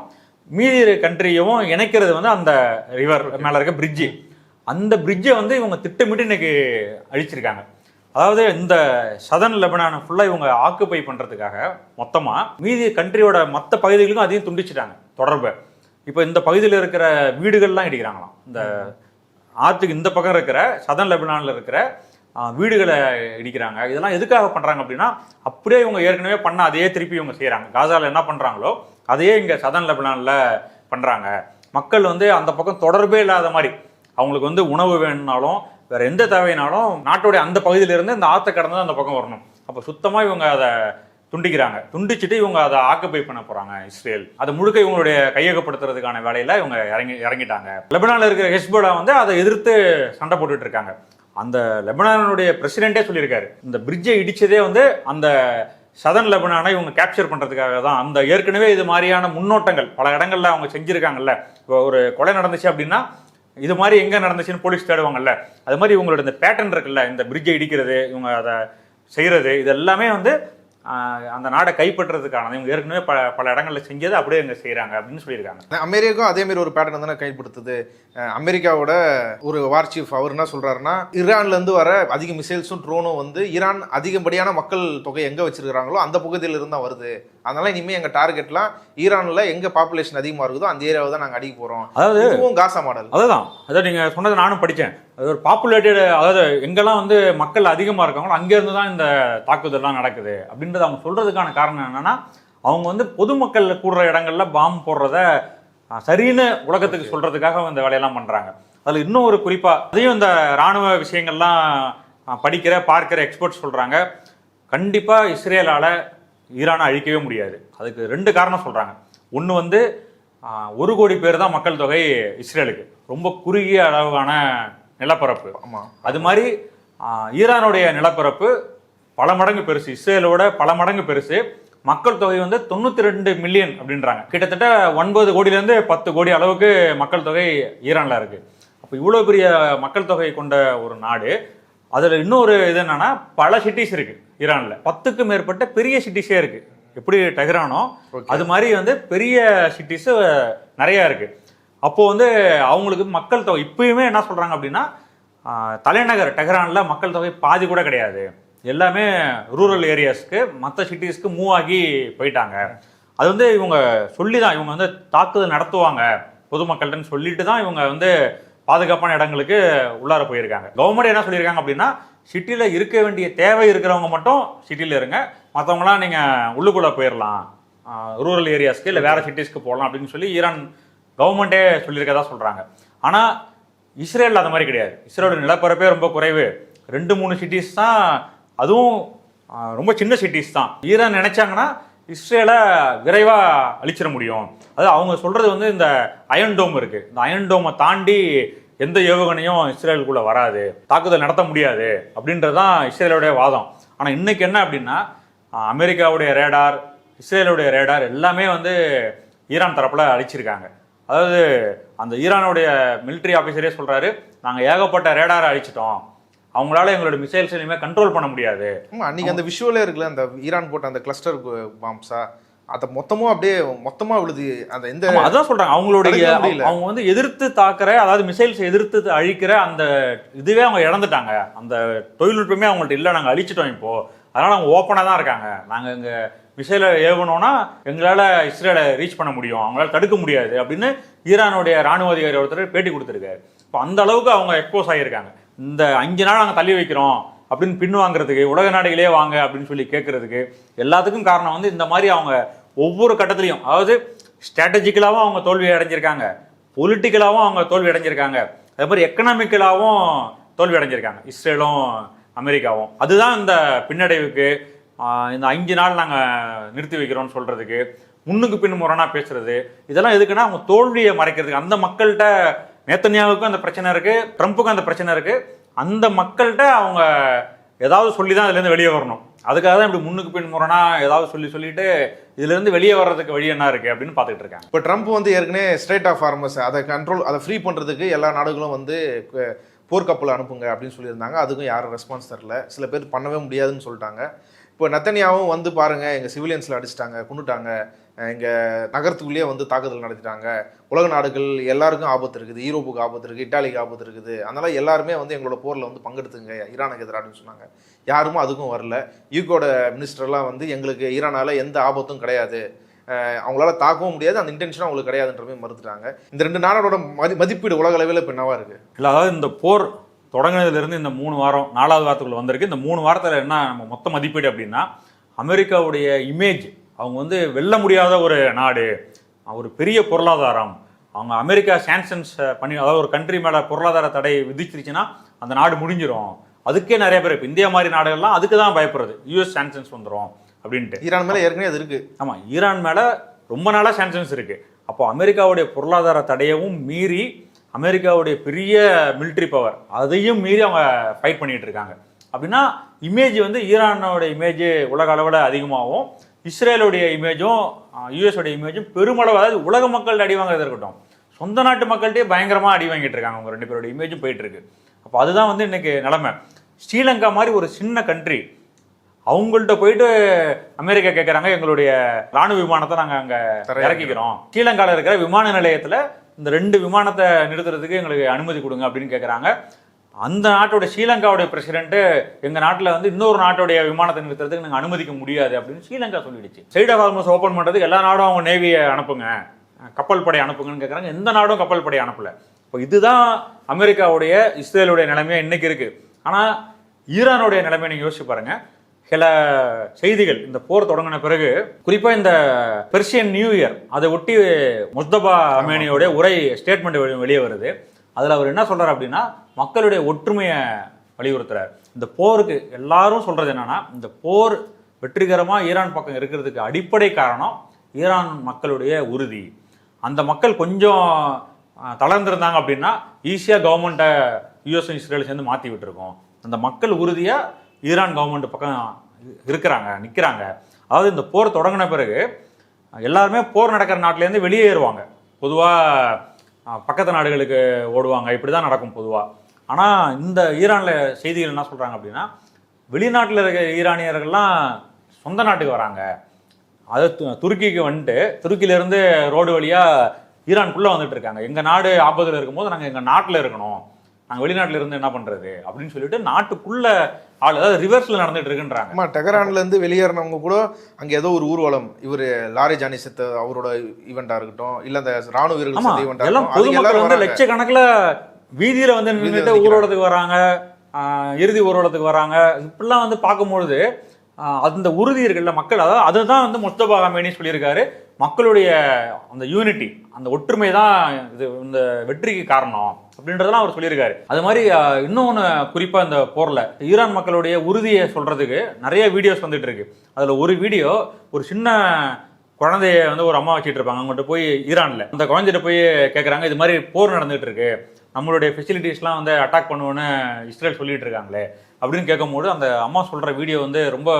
Speaker 2: மீதி கண்ட்ரியையும் இணைக்கிறது வந்து அந்த ரிவர் மேல இருக்க பிரிட்ஜு. அந்த பிரிட்ஜை வந்து இவங்க திட்டமிட்டு இன்னைக்கு அழிச்சிருக்காங்க. அதாவது இந்த சதன் லெபனானை ஃபுல்லாக இவங்க ஆக்குப்பை பண்ணுறதுக்காக மொத்தமாக மீதி கண்ட்ரியோட மற்ற பகுதிகளுக்கும் அதையும் துண்டிச்சிட்டாங்க தொடர்பை. இப்போ இந்த பகுதியில் இருக்கிற வீடுகள்லாம் இடிக்கிறாங்களாம். இந்த ஆற்றுக்கு இந்த பக்கம் இருக்கிற சதன் லெபனானில் இருக்கிற வீடுகளை இடிக்கிறாங்க. இதெல்லாம் எதுக்காக பண்ணுறாங்க அப்படின்னா, அப்படியே இவங்க ஏற்கனவே பண்ண அதையே திருப்பி இவங்க செய்கிறாங்க. காசாவில் என்ன பண்ணுறாங்களோ அதையே இங்கே சதன் லெபனானில் பண்ணுறாங்க. மக்கள் வந்து அந்த பக்கம் தொடர்பே இல்லாத மாதிரி, அவங்களுக்கு வந்து உணவு வேணும்னாலும் வேற எந்த தேவைனாலும் நாட்டோடைய அந்த பகுதியிலிருந்து இந்த ஆற்றை கடந்து அந்த பக்கம் வரணும். அப்போ சுத்தமாக இவங்க அதை துண்டிக்கிறாங்க. துண்டிச்சுட்டு இவங்க அதை ஆக்குப்பை பண்ண போறாங்க இஸ்ரேல். அதை முழுக்க இவங்களுடைய கையகப்படுத்துறதுக்கான வேலையில இவங்க இறங்கிட்டாங்க. லெபனான்ல இருக்கிற ஹெஸ்போலா வந்து அதை எதிர்த்து சண்டை போட்டுட்டு இருக்காங்க. அந்த லெபனானுடைய பிரசிடென்ட்டே சொல்லியிருக்காரு, இந்த பிரிட்ஜை இடிச்சதே வந்து அந்த சதன் லெபனானை இவங்க கேப்சர் பண்றதுக்காக தான். அந்த ஏற்கனவே இது மாதிரியான முன்னோட்டங்கள் பல இடங்கள்ல அவங்க செஞ்சிருக்காங்கல்ல. இப்போ ஒரு கொலை நடந்துச்சு அப்படின்னா இது மாதிரி எங்க நடந்துச்சுன்னு போலீஸ் தேடுவாங்கல்ல, அது மாதிரி இவங்களோட இந்த பேட்டர்ன் இருக்குல்ல, இந்த பிரிட்ஜை இடிக்கிறது, இவங்க அதை செய்யறது, இது எல்லாமே வந்து அந்த நாடை கைப்பற்றுறதுக்கான இவங்க ஏற்கனவே பல இடங்களில் செஞ்சதை அப்படியே இங்கே செய்கிறாங்க அப்படின்னு சொல்லியிருக்காங்க.
Speaker 1: அமெரிக்காவும் அதே மாதிரி ஒரு பேட்டர்ன் தானே கைப்படுத்துது. அமெரிக்காவோட ஒரு வார் சீஃப் அவர் என்ன சொல்றாருன்னா, ஈரான்லேருந்து வர அதிக மிசைல்ஸும் ட்ரோனும் வந்து ஈரான் அதிகப்படியான மக்கள் தொகை எங்கே வச்சிருக்கிறாங்களோ அந்த பகுதியில் இருந்தால் வருது. அதனால இனிமேல் எங்கள் டார்கெட்லாம் ஈரானில் எங்கே பாப்புலேஷன் அதிகமாக இருக்குதோ அந்த ஏரியாவை தான் நாங்கள் அடிக்க போகிறோம். அதாவது இதுவும் காசா மாடல்.
Speaker 2: அதுதான் அதாவது நீங்கள் சொன்னதை நானும் படித்தேன். அது ஒரு பாப்புலேட்டட், அதாவது எங்கெல்லாம் வந்து மக்கள் அதிகமாக இருக்காங்களோ அங்கேருந்து தான் இந்த தாக்குதல்லாம் நடக்குது அப்படின்றது அவங்க சொல்கிறதுக்கான காரணம் என்னென்னா, அவங்க வந்து பொதுமக்கள் கூடுற இடங்கள்ல பாம்பு போடுறத சரின்னு உலகத்துக்கு சொல்கிறதுக்காக இந்த வேலையெல்லாம் பண்ணுறாங்க. அதில் இன்னும் ஒரு குறிப்பாக அதையும் இந்த இராணுவ விஷயங்கள்லாம் பார்க்கிற எக்ஸ்பர்ட்ஸ் சொல்கிறாங்க, கண்டிப்பாக இஸ்ரேலால் ஈரானை அழிக்கவே முடியாது. அதுக்கு 2 காரணம் சொல்கிறாங்க. ஒன்று வந்து 1 கோடி பேர் தான் மக்கள் தொகை இஸ்ரேலுக்கு, ரொம்ப குறுகிய அளவான நிலப்பரப்பு. அது மாதிரி ஈரானுடைய நிலப்பரப்பு பல மடங்கு பெருசு, இஸ்ரேலோட பல மடங்கு பெருசு. மக்கள் தொகை வந்து 92 மில்லியன் அப்படின்றாங்க. கிட்டத்தட்ட 9 கோடியிலேருந்து 10 கோடி அளவுக்கு மக்கள் தொகை ஈரானில் இருக்கு. அப்போ இவ்வளோ பெரிய மக்கள் தொகை கொண்ட ஒரு நாடு. அதில் இன்னொரு இது என்னன்னா, பல சிட்டிஸ் இருக்கு ஈரானில். 10க்கும் மேற்பட்ட பெரிய சிட்டிஸே இருக்கு. எப்படி டெஹ்ரானோ அது மாதிரி வந்து பெரிய சிட்டிஸ் நிறையா இருக்கு. அப்போ வந்து அவங்களுக்கு மக்கள் தொகை இப்பயுமே என்ன சொல்றாங்க அப்படின்னா, தலைநகர் டெஹ்ரானில் மக்கள் தொகை பாதி கூட கிடையாது. எல்லாமே ரூரல் ஏரியாஸ்க்கு மற்ற சிட்டிஸ்க்கு மூவ் ஆகி போயிட்டாங்க. அது வந்து இவங்க சொல்லி தான் இவங்க வந்து தாக்குதல் நடத்துவாங்க பொதுமக்கள்கிட்ட சொல்லிட்டு தான் இவங்க வந்து பாதுகாப்பான இடங்களுக்கு உள்ளார போயிருக்காங்க. கவர்மெண்ட் என்ன சொல்லியிருக்காங்க அப்படின்னா, சிட்டியில் இருக்க வேண்டிய தேவை இருக்கிறவங்க மட்டும் சிட்டியில் இருங்க, மற்றவங்களாம் நீங்கள் உள்ளுக்குள்ளே போயிடலாம், ரூரல் ஏரியாஸ்க்கு இல்லை வேறு சிட்டிஸ்க்கு போகலாம் அப்படின்னு சொல்லி ஈரான் கவர்மெண்ட்டே சொல்லியிருக்கதா சொல்கிறாங்க. ஆனால் இஸ்ரேலில் அது மாதிரி கிடையாது. இஸ்ரேலோட நிலப்பரப்பே ரொம்ப குறைவு, 2-3 சிட்டிஸ் தான், அதுவும் ரொம்ப சின்ன சிட்டிஸ் தான். ஈரான் நினைச்சாங்கன்னா இஸ்ரேலை விரைவாக அழிச்சிட முடியும். அது அவங்க சொல்கிறது வந்து இந்த அயன் டோம் இருக்குது, இந்த அயன் டோமை தாண்டி எந்த ஏவுகணையும் இஸ்ரேலுக்குள்ளே வராது, தாக்குதல் நடத்த முடியாது அப்படின்றது தான் இஸ்ரேலோடைய வாதம். ஆனால் இன்னைக்கு என்ன அப்படின்னா, அமெரிக்காவுடைய ரேடார், இஸ்ரேலுடைய ரேடார் எல்லாமே வந்து ஈரான் தரப்பில் அழிச்சிருக்காங்க. அதாவது அந்த ஈரானுடைய மிலிட்ரி ஆஃபீஸரே சொல்கிறாரு, நாங்கள் ஏகப்பட்ட ரேடாரை அழிச்சிட்டோம், அவங்களால எங்களோட மிசைல்ஸ் இனிமேல் கண்ட்ரோல் பண்ண முடியாது.
Speaker 1: அன்னைக்கு அந்த விஷுவலே இருக்குல்ல, அந்த ஈரான் போட்ட அந்த கிளஸ்டர் பாம்ஸா அதை மொத்தமும் அப்படியே மொத்தமாக விழுது. அந்த எந்த
Speaker 2: அதான் சொல்கிறாங்க, அவங்களுடைய அவங்க வந்து எதிர்த்து தாக்குற, அதாவது மிசைல்ஸ் எதிர்த்து அழிக்கிற அந்த இதுவே அவங்க இழந்துட்டாங்க. அந்த தொழில்நுட்பமே அவங்கள்ட்ட இல்லை, நாங்கள் அழிச்சிட்டோம் இப்போது, அதனால் அவங்க ஓப்பனாக தான் இருக்காங்க. நாங்கள் இங்கே மிசைலை ஏவணும்னா எங்களால் இஸ்ரேலை ரீச் பண்ண முடியும், அவங்களால தடுக்க முடியாது அப்படின்னு ஈரானுடைய ராணுவ அதிகாரி ஒருத்தர் பேட்டி கொடுத்துருக்காரு. இப்போ அந்த அளவுக்கு அவங்க எக்ஸ்போஸ் ஆகியிருக்காங்க. இந்த 5 நாள் நாங்கள் தள்ளி வைக்கிறோம் அப்படின்னு பின் வாங்குறதுக்கு, உலக நாடுகளே வாங்க அப்படின்னு சொல்லி கேட்கறதுக்கு எல்லாத்துக்கும் காரணம் வந்து இந்த மாதிரி அவங்க ஒவ்வொரு கட்டத்திலையும், அதாவது ஸ்ட்ராட்டஜிக்கலாகவும் அவங்க தோல்வி அடைஞ்சிருக்காங்க, பொலிட்டிக்கலாகவும் அவங்க தோல்வி அடைஞ்சிருக்காங்க, அதே மாதிரி எக்கனாமிக்கலாகவும் தோல்வி அடைஞ்சிருக்காங்க இஸ்ரேலும் அமெரிக்காவும். அதுதான் இந்த பின்னடைவுக்கு, இந்த 5 நாள் நாங்கள் நிறுத்தி வைக்கிறோம்னு சொல்கிறதுக்கு, முன்னுக்கு பின் முரணாக பேசுறது, இதெல்லாம் எதுக்குன்னா அவங்க தோல்வியை மறைக்கிறதுக்கு. அந்த மக்கள்கிட்ட நேத்தன்யாவுக்கும் அந்த பிரச்சனை இருக்குது, ட்ரம்ப்புக்கும் அந்த பிரச்சனை இருக்குது, அந்த மக்கள்கிட்ட அவங்க ஏதாவது சொல்லி தான் அதுலேருந்து வெளியே வரணும். அதுக்காக தான் இப்படி முன்னுக்கு பின் முரணா ஏதாவது சொல்லிட்டு இதுலேருந்து வெளியே வர்றதுக்கு வழி என்ன இருக்குது அப்படின்னு பார்த்துட்டு இருக்காங்க.
Speaker 1: இப்போ ட்ரம்ப் வந்து ஏற்கனவே ஸ்ட்ரைட் ஆஃப் ஹார்மஸ் அதை ஃப்ரீ பண்ணுறதுக்கு எல்லா நாடுகளும் வந்து போர்க்கப்பல் அனுப்புங்க அப்படின்னு சொல்லியிருந்தாங்க. அதுக்கும் யாரும் ரெஸ்பான்ஸ் தரல. சில பேர் பண்ணவே முடியாதுன்னு சொல்லிட்டாங்க. இப்போ நெத்தனியாவும் வந்து பாருங்க எங்கள் சிவிலியன்ஸில் அடிச்சிட்டாங்க, கொண்டுட்டாங்க, எங்கள் நகரத்துக்குள்ளேயே வந்து தாக்குதல் நடத்திட்டாங்க, உலக நாடுகள் எல்லாருக்கும் ஆபத்து இருக்குது, யூரோப்புக்கு ஆபத்து இருக்குது, இட்டாலிக்கு ஆபத்து இருக்குது, அதனால எல்லாருமே வந்து எங்களோட போரில் வந்து பங்கெடுத்துங்க ஈரானுக்கு எதிரான்னு சொன்னாங்க. யாருமே அதுக்கும் வரல. யூகோட மினிஸ்டர்லாம் வந்து எங்களுக்கு ஈரானால் எந்த ஆபத்தும் கிடையாது, அவங்களால தாக்கவும் முடியாது, அந்த இன்டென்ஷனும் அவங்களுக்கு கிடையாதுன்ற மாதிரி மறுத்துட்டாங்க. இந்த 2 நாடோட மதிப்பீடு உலக அளவில் இப்போ என்னவா இருக்குது?
Speaker 2: இல்லை, அதாவது இந்த போர் தொடங்கினதுலேருந்து இந்த 3 வாரம் 4வது வாரத்துக்குள்ள வந்திருக்கு. இந்த 3 வாரத்தில் என்ன நம்ம மொத்த மதிப்பீடு அப்படின்னா, அமெரிக்காவுடைய இமேஜ், அவங்க வந்து வெல்ல முடியாத ஒரு நாடு, ஒரு பெரிய பொருளாதாரம், அவங்க அமெரிக்கா சாங்ஷன்ஸ் பண்ணி, அதாவது ஒரு கண்ட்ரி மேலே பொருளாதார தடை விதிச்சிருச்சுன்னா அந்த நாடு முடிஞ்சிடும். அதுக்கே நிறைய பேர் இப்போ இந்தியா மாதிரி நாடுகள்லாம் அதுக்கு தான் பயப்படுறது, யூஎஸ் சாங்ஷன்ஸ் வந்துடும் அப்படின்ட்டு.
Speaker 1: ஈரான் மேலே ஏற்கனவே அது இருக்குது.
Speaker 2: ஆமாம், ஈரான் மேலே ரொம்ப நாளாக சாங்ஷன்ஸ் இருக்குது. அப்போ அமெரிக்காவுடைய பொருளாதார தடையவும் மீறி, அமெரிக்காவுடைய பெரிய மிலிட்ரி பவர் அதையும் மீறி அவங்க ஃபைட் பண்ணிட்டு இருக்காங்க. அப்படின்னா இமேஜ் வந்து ஈரானோட இமேஜ் உலக அளவில் அதிகமாகவும், இஸ்ரேலுடைய இமேஜும் யூஎஸோட இமேஜும் பெருமளவு, அதாவது உலக மக்கள் அடி வாங்குறது இருக்கட்டும், சொந்த நாட்டு மக்கள்கிட்டே பயங்கரமாக அடி வாங்கிட்டு இருக்காங்க. அவங்க 2 பேரோட இமேஜும் போயிட்டு இருக்கு. அப்போ அதுதான் வந்து இன்னைக்கு நிலைமை. ஸ்ரீலங்கா மாதிரி ஒரு சின்ன கண்ட்ரி, அவங்கள்ட்ட போயிட்டு அமெரிக்கா கேட்குறாங்க, எங்களுடைய ராணுவ விமானத்தை நாங்கள் அங்கே இறக்கிக்கிறோம், ஸ்ரீலங்காவில் இருக்கிற விமான நிலையத்தில் இந்த 2 விமானத்தை நிறுத்துறதுக்கு எங்களுக்கு அனுமதி கொடுங்க அப்படின்னு கேட்குறாங்க. அந்த நாட்டோட ஸ்ரீலங்காவுடைய பிரசிடென்ட் எங்கள் நாட்டில் வந்து இன்னொரு நாட்டோடைய விமானத்தை நிறுத்துறதுக்கு நாங்கள் அனுமதிக்க முடியாது அப்படின்னு ஸ்ரீலங்கா சொல்லிடுச்சு. ஸ்ட்ரெய்ட் ஆஃப் ஹார்மஸ் ஓப்பன் பண்ணுறதுக்கு எல்லா நாடும் அவங்க நேவியை அனுப்புங்க, கப்பல் படை அனுப்புங்கன்னு கேட்குறாங்க. எந்த நாடும் கப்பல் படை அனுப்பலை. இப்போ இதுதான் அமெரிக்காவுடைய இஸ்ரேலுடைய நிலைமையாக இன்னைக்கு இருக்குது. ஆனால் ஈரானுடைய நிலைமையை நீங்கள் யோசிச்சு பாருங்க. சில செய்திகள் இந்த போர் தொடங்கின பிறகு, குறிப்பாக இந்த பெர்ஷியன் நியூ இயர் அதை ஒட்டி முஸ்தபா அமேனியோடைய உரை ஸ்டேட்மெண்ட் வெளியே வருது. அதில் அவர் என்ன சொல்கிறார் அப்படின்னா, மக்களுடைய ஒற்றுமையை வலியுறுத்துறார். இந்த போருக்கு எல்லாரும் சொல்கிறது என்னன்னா, இந்த போர் வெற்றிகரமாக ஈரான் பக்கம் இருக்கிறதுக்கு அடிப்படை காரணம் ஈரான் மக்களுடைய உறுதி. அந்த மக்கள் கொஞ்சம் தளர்ந்திருந்தாங்க அப்படின்னா ஈஸியாக கவர்மெண்ட்டை யூஎஸ் இஸ்ரேல் சேர்ந்து மாற்றி விட்டுருக்கோம். அந்த மக்கள் உறுதியாக ஈரான் கவர்மெண்ட் பக்கம் இருக்கிறாங்க, நிற்கிறாங்க. அதாவது இந்த போர் தொடங்கின பிறகு எல்லாருமே போர் நடக்கிற நாட்டிலேருந்து வெளியேறுவாங்க, பொதுவாக பக்கத்து நாடுகளுக்கு ஓடுவாங்க, இப்படி தான் நடக்கும் பொதுவாக. ஆனால் இந்த ஈரானில் செய்திகள் என்ன சொல்கிறாங்க அப்படின்னா, வெளிநாட்டில் இருக்கிற ஈரானியர்கள்லாம் சொந்த நாட்டுக்கு வராங்க. அது துருக்கிக்கு வந்துட்டு துருக்கியிலேருந்து ரோடு வழியாக ஈரானுக்குள்ளே வந்துட்டு இருக்காங்க. எங்கள் நாடு ஆபத்தில் இருக்கும்போது நாங்கள் எங்கள் நாட்டில் இருக்கணும், நாங்கள் வெளிநாட்டில் இருந்து என்ன பண்ணுறது அப்படின்னு சொல்லிட்டு நாட்டுக்குள்ள ஆள், அதாவது ரிவர்ஸில் நடந்துட்டு இருக்குன்றாங்க.
Speaker 1: ஆமாம், டெஹரான்லேருந்து வெளியேறினவங்க கூட அங்கே ஏதோ ஒரு ஊர்வலம், இவர் லாரி ஜானி செத்த அவரோட ஈவெண்ட்டாக இருக்கட்டும், இல்லை அந்த ராணுவ வீரர்கள் ஈவெண்ட்டாக
Speaker 2: எல்லாம் பொதுமக்கள் வந்து லட்சக்கணக்கில் வீதியில் வந்து நின்றுட்டு ஊர்வலத்துக்கு வராங்க, இறுதி ஊர்வலத்துக்கு வராங்க. இப்படிலாம் வந்து பார்க்கும்பொழுது அந்த உறுதி இருக்குல்ல மக்கள், அதாவது அதுதான் வந்து முஸ்தபா கமேனி சொல்லியிருக்காரு, மக்களுடைய அந்த யூனிட்டி, அந்த ஒற்றுமை தான் இது இந்த வெற்றிக்கு காரணம் அப்படின்றதெல்லாம் அவர் சொல்லியிருக்காரு. அது மாதிரி இன்னொன்று குறிப்பாக இந்த போரில் ஈரான் மக்களுடைய உறுதியை சொல்கிறதுக்கு நிறைய வீடியோஸ் வந்துட்டு இருக்கு. அதில் ஒரு வீடியோ, ஒரு சின்ன குழந்தைய வந்து ஒரு அம்மா வச்சுட்டு இருப்பாங்க, அவங்கள்ட்ட போய் ஈரானில் அந்த குழந்தைகிட்ட போய் கேட்குறாங்க, இது மாதிரி போர் நடந்துகிட்டு இருக்கு, நம்மளுடைய ஃபெசிலிட்டிஸ்லாம் வந்து அட்டாக் பண்ணுவோன்னு இஸ்ரேல் சொல்லிட்டு இருக்காங்களே அப்படின்னு கேட்கும்போது அந்த அம்மா சொல்கிற வீடியோ வந்து ரொம்ப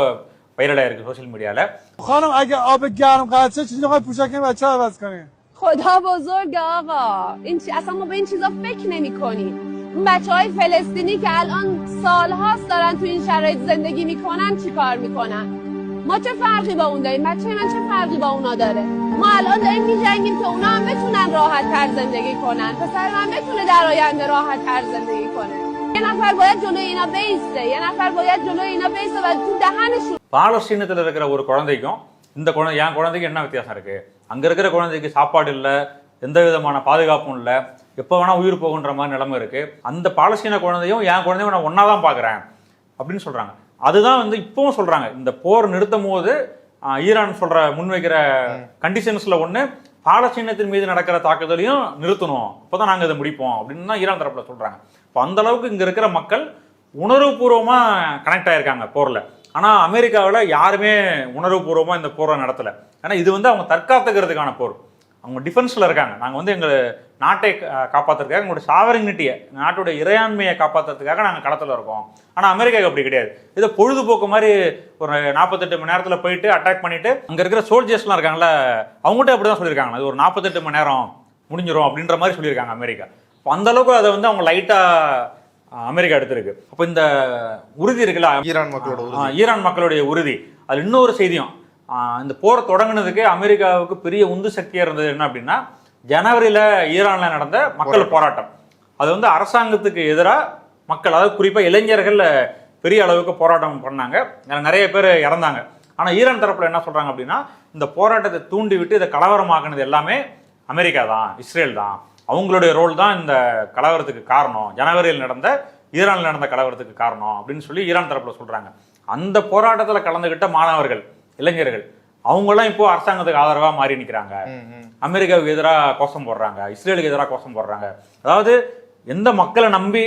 Speaker 2: வைரலாக இருக்குது சோஷியல் மீடியாவில்.
Speaker 4: خانم اگه آب گرم قطع شه چیزی نخواهی پوشک بچه عوض کنی؟
Speaker 5: خدا بزرگه آقا، این اصلا ما به این چیزا فکر نمی‌کنیم. اون بچهای فلسطینی که الان سالهاست دارن تو این شرایط زندگی میکنن چیکار میکنن؟ ما چه فرقی با اون داریم؟ بچه من چه فرقی با اونا داره؟ ما الان داریم میجنگیم که اونا هم بتونن راحت تر زندگی کنن، پسر من بتونه در آینده راحت تر زندگی کنه. یه نفر باید جلوی اینا بیسته، یه نفر باید جلوی اینا بیسته و تو دهنشون.
Speaker 2: பாலஸ்தீனத்தில் இருக்கிற ஒரு குழந்தைக்கும் இந்த குழந்தை, என் குழந்தைக்கு என்ன வித்தியாசம் இருக்குது? அங்கே இருக்கிற குழந்தைக்கு சாப்பாடு இல்லை, எந்த விதமான பாதுகாப்பும் இல்லை, எப்போ வேணால் உயிர் போகுன்ற மாதிரி நிலைமை இருக்குது. அந்த பாலஸ்தீன குழந்தையும் என் குழந்தையும் நான் ஒன்றா தான் பார்க்குறேன் அப்படின்னு சொல்கிறாங்க. அதுதான் வந்து இப்பவும் சொல்கிறாங்க. இந்த போர் நிறுத்தும் போது ஈரான் சொல்கிற முன்வைக்கிற கண்டிஷன்ஸில் ஒன்று, பாலஸ்தீனத்தின் மீது நடக்கிற தாக்குதலையும் நிறுத்தணும், அப்போ தான் நாங்கள் இதை முடிப்போம் அப்படின்னு தான் ஈரான் தரப்பில் சொல்கிறாங்க. இப்போ அந்த அளவுக்கு இங்கே இருக்கிற மக்கள் உணர்வுபூர்வமாக கனெக்ட் ஆகியிருக்காங்க போரில். ஆனால் அமெரிக்காவில் யாருமே உணர்வுபூர்வமாக இந்த போரை நடத்தலை. ஏன்னா இது வந்து அவங்க தற்காத்துக்கிறதுக்கான போர், அவங்க டிஃபென்ஸில் இருக்காங்க. நாங்கள் வந்து எங்கள் நாட்டை காப்பாற்றுறதுக்காக, எங்களுடைய சாவரினிட்டியை, நாட்டுடைய இறையாண்மையை காப்பாற்றுறதுக்காக நாங்கள் களத்தில் இருக்கோம். ஆனால் அமெரிக்காவுக்கு அப்படி கிடையாது. இதை பொழுதுபோக்கு மாதிரி ஒரு 48 மணி நேரத்தில் போயிட்டு அட்டாக் பண்ணிட்டு அங்கே இருக்கிற சோல்ஜர்ஸ்லாம் இருக்காங்களா, அவங்ககிட்ட அப்படி தான் சொல்லியிருக்காங்க, அது ஒரு 48 மணி நேரம் முடிஞ்சிடும் அப்படின்ற மாதிரி சொல்லியிருக்காங்க அமெரிக்கா. இப்போ அந்தளவுக்கு அதை வந்து அவங்க லைட்டாக அமெரிக்கா எடுத்திருக்கு. அப்போ இந்த உறுதி இருக்குல்ல,
Speaker 1: ஈரான் மக்களோட உறுதி.
Speaker 2: ஈரான் மக்களுடைய உறுதி, அது இன்னொரு செய்தியும். இந்த போரை தொடங்கினதுக்கு அமெரிக்காவுக்கு பெரிய உந்து சக்தியாக இருந்தது என்ன அப்படின்னா, ஜனவரியில் ஈரானில் நடந்த மக்கள் போராட்டம். அது வந்து அரசாங்கத்துக்கு எதிராக மக்கள், அதாவது குறிப்பாக இளைஞர்கள் பெரிய அளவுக்கு போராட்டம் பண்ணாங்க, நிறைய பேர் இறந்தாங்க. ஆனால் ஈரான் தரப்பில் என்ன சொல்கிறாங்க அப்படின்னா, இந்த போராட்டத்தை தூண்டி விட்டு இதை கலவரமாக்குனது எல்லாமே அமெரிக்கா தான், இஸ்ரேல் தான், அவங்களுடைய ரோல் தான் இந்த கலவரத்துக்கு காரணம், ஜனவரியில் நடந்த ஈரானில் நடந்த கலவரத்துக்கு காரணம் அப்படின்னு சொல்லி ஈரான் தரப்பில் சொல்கிறாங்க. அந்த போராட்டத்தில் கலந்துக்கிட்ட மாணவர்கள், இளைஞர்கள், அவங்களாம் இப்போ அரசாங்கத்துக்கு ஆதரவாக மாறி நிற்கிறாங்க, அமெரிக்காவுக்கு எதிராக கோஷம் போடுறாங்க, இஸ்ரேலுக்கு எதிராக கோஷம் போடுறாங்க. அதாவது எந்த மக்களை நம்பி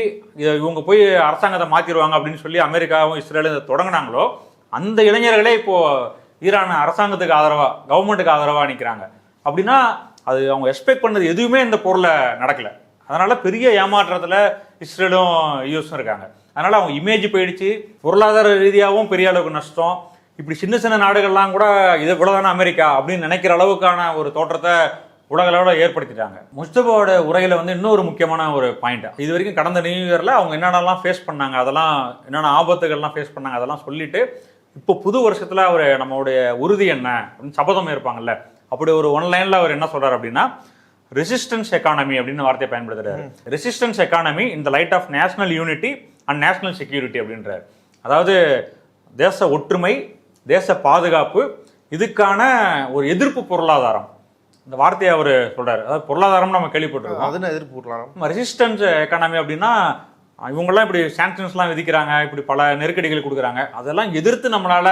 Speaker 2: இவங்க போய் அரசாங்கத்தை மாற்றிடுவாங்க அப்படின்னு சொல்லி அமெரிக்காவும் இஸ்ரேலும் இதை தொடங்கினாங்களோ, அந்த இளைஞர்களே இப்போ ஈரான் அரசாங்கத்துக்கு ஆதரவாக, கவர்மெண்ட்டுக்கு ஆதரவாக நிற்கிறாங்க. அப்படின்னா அது அவங்க எக்ஸ்பெக்ட் பண்ணது எதுவுமே இந்த போரில் நடக்கலை. அதனால பெரிய ஏமாற்றத்தில் இஸ்ரேலும் யூஎஸும் இருக்காங்க. அதனால அவங்க இமேஜ் போயிடுச்சு, பொருளாதார ரீதியாகவும் பெரிய அளவுக்கு நஷ்டம். இப்படி சின்ன சின்ன நாடுகள்லாம் கூட இதை இவ்வளோதானே அமெரிக்கா அப்படின்னு நினைக்கிற அளவுக்கான ஒரு தோற்றத்தை உலகளவில் ஏற்படுத்திட்டாங்க. முஸ்தபாவோட உரையில் வந்து இன்னொரு முக்கியமான ஒரு பாயிண்ட், இது வரைக்கும் கடந்த நியூ இயரில் அவங்க என்னென்னலாம் ஃபேஸ் பண்ணாங்க, அதெல்லாம் என்னென்ன ஆபத்துகள்லாம் ஃபேஸ் பண்ணாங்க, அதெல்லாம் சொல்லிட்டு இப்போ புது வருஷத்தில் அவர் நம்மளுடைய உறுதி என்ன அப்படின்னு சபதம் இருப்பாங்கல்ல, அப்படி ஒரு ஒன்லைனில் அவர் என்ன சொல்கிறார் அப்படின்னா, ரெசிஸ்டன்ஸ் எக்கானமி அப்படின்னு வார்த்தையை பயன்படுத்துறாரு. Resistance economy in the light of national unity and national security அப்படின்றார். அதாவது தேச ஒற்றுமை, தேச பாதுகாப்பு, இதுக்கான ஒரு எதிர்ப்பு பொருளாதாரம், இந்த வார்த்தையை அவர் சொல்றாரு. அதாவது பொருளாதாரம் நம்ம கேள்விப்பட்டிருக்கோம்,
Speaker 1: அதுன்னு எதிர்ப்பு பொருளாதாரம்.
Speaker 2: ரெசிஸ்டன்ஸ் எக்கானமி அப்படின்னா இவங்கெல்லாம் இப்படி சாங்ஷன்ஸ்லாம் விதிக்கிறாங்க, இப்படி பல நெருக்கடிகள் கொடுக்குறாங்க, அதெல்லாம் எதிர்த்து நம்மளால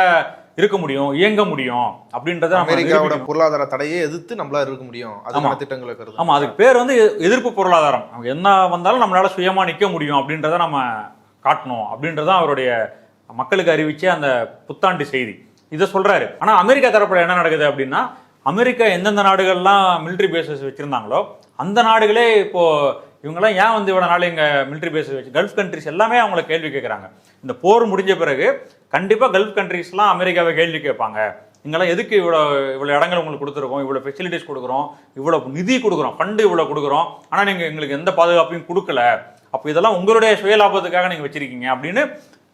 Speaker 2: இருக்க முடியும், இயங்க முடியும் அப்படின்றத
Speaker 1: அமெரிக்காவோட பொருளாதார தடையை எதிர்த்து நம்மளால இருக்க முடியும், அதுக்கான திட்டங்களை கருது.
Speaker 2: ஆமா, அதுக்கு பேர் வந்து எதிர்ப்பு பொருளாதாரம். அவங்க என்ன வந்தாலும் நம்மளால சுயமா நிற்க முடியும் அப்படின்றத நம்ம காட்டணும் அப்படின்றதான் அவருடைய மக்களுக்கு அறிவிச்ச அந்த புத்தாண்டு செய்தி. இதை சொல்றாரு. ஆனா அமெரிக்கா தரப்புல என்ன நடக்குது அப்படின்னா, அமெரிக்கா எந்தெந்த நாடுகள்லாம் மிலிட்ரி பேசஸ் வச்சிருந்தாங்களோ அந்த நாடுகளே இப்போ இவங்கெல்லாம் ஏன் வந்து இவ்வளோ நாள் இங்கே மிலிட்ரி பேஸ் வச்சு, கல்ஃப் கண்ட்ரிஸ் எல்லாமே அவங்கள கேள்வி கேட்குறாங்க. இந்த போர் முடிஞ்ச பிறகு கண்டிப்பாக கல்ஃப் கண்ட்ரிஸ்லாம் அமெரிக்காவை கேள்வி கேட்பாங்க, இங்கெல்லாம் எதுக்கு இவ்வளோ இடங்கள் உங்களுக்கு கொடுத்துருக்கோம், இவ்வளோ ஃபெசிலிட்டிஸ் கொடுக்குறோம், இவ்வளோ நிதி கொடுக்குறோம், ஃபண்டு இவ்வளோ கொடுக்குறோம், ஆனால் நீங்கள் எங்களுக்கு எந்த பாதுகாப்பையும் கொடுக்கல, அப்போ இதெல்லாம் உங்களுடைய சுயலாபத்துக்காக நீங்கள் வச்சிருக்கீங்க அப்படின்னு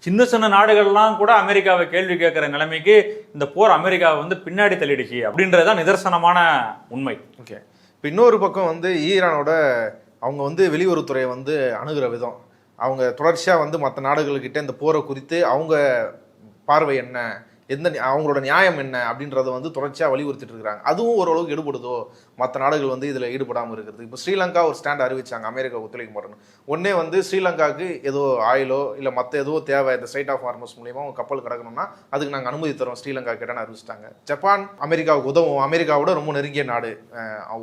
Speaker 2: சின்ன சின்ன நாடுகள்லாம் கூட அமெரிக்காவை கேள்வி கேட்குற நிலைமைக்கு இந்த போர் அமெரிக்காவை வந்து பின்னாடி தள்ளிடுச்சு அப்படின்றதான் நிதர்சனமான உண்மை.
Speaker 1: ஓகே, இப்போ இன்னொரு பக்கம் வந்து ஈரானோட அவங்க வந்து வெளியுறவுத்துறையை வந்து அணுகிற விதம், அவங்க தொடர்ச்சியாக வந்து மற்ற நாடுகள்கிட்ட இந்த போரை குறித்து அவங்க பார்வை என்ன, அவங்களோட நியாயம் என்ன அப்படின்றத வந்து தொடர்ச்சியாக வலியுறுத்திட்டு இருக்கிறாங்க. அதுவும் ஓரளவுக்கு ஈடுபடுதோ மற்ற நாடுகள் வந்து இதில் ஈடுபடாமல் இருக்கிறது. இப்போ ஸ்ரீலங்கா ஒரு ஸ்டாண்ட் அறிவிச்சாங்க, அமெரிக்கா ஒத்துழைக்க மாட்டேன்னு. ஒன்னே வந்து ஸ்ரீலங்காவுக்கு ஏதோ ஆயிலோ இல்லை மற்ற ஏதோ தேவை, இந்த ஸ்ட்ரைட் ஆஃப் ஹார்மஸ் மூலியமாக அவங்க கப்பல் கிடக்கணும்னா அதுக்கு நாங்கள் அனுமதி தரோம் ஸ்ரீலங்கா கிட்டன்னு அறிவிச்சிட்டாங்க. ஜப்பான் அமெரிக்காவுக்கு உதவும், அமெரிக்காவோட ரொம்ப நெருங்கிய நாடு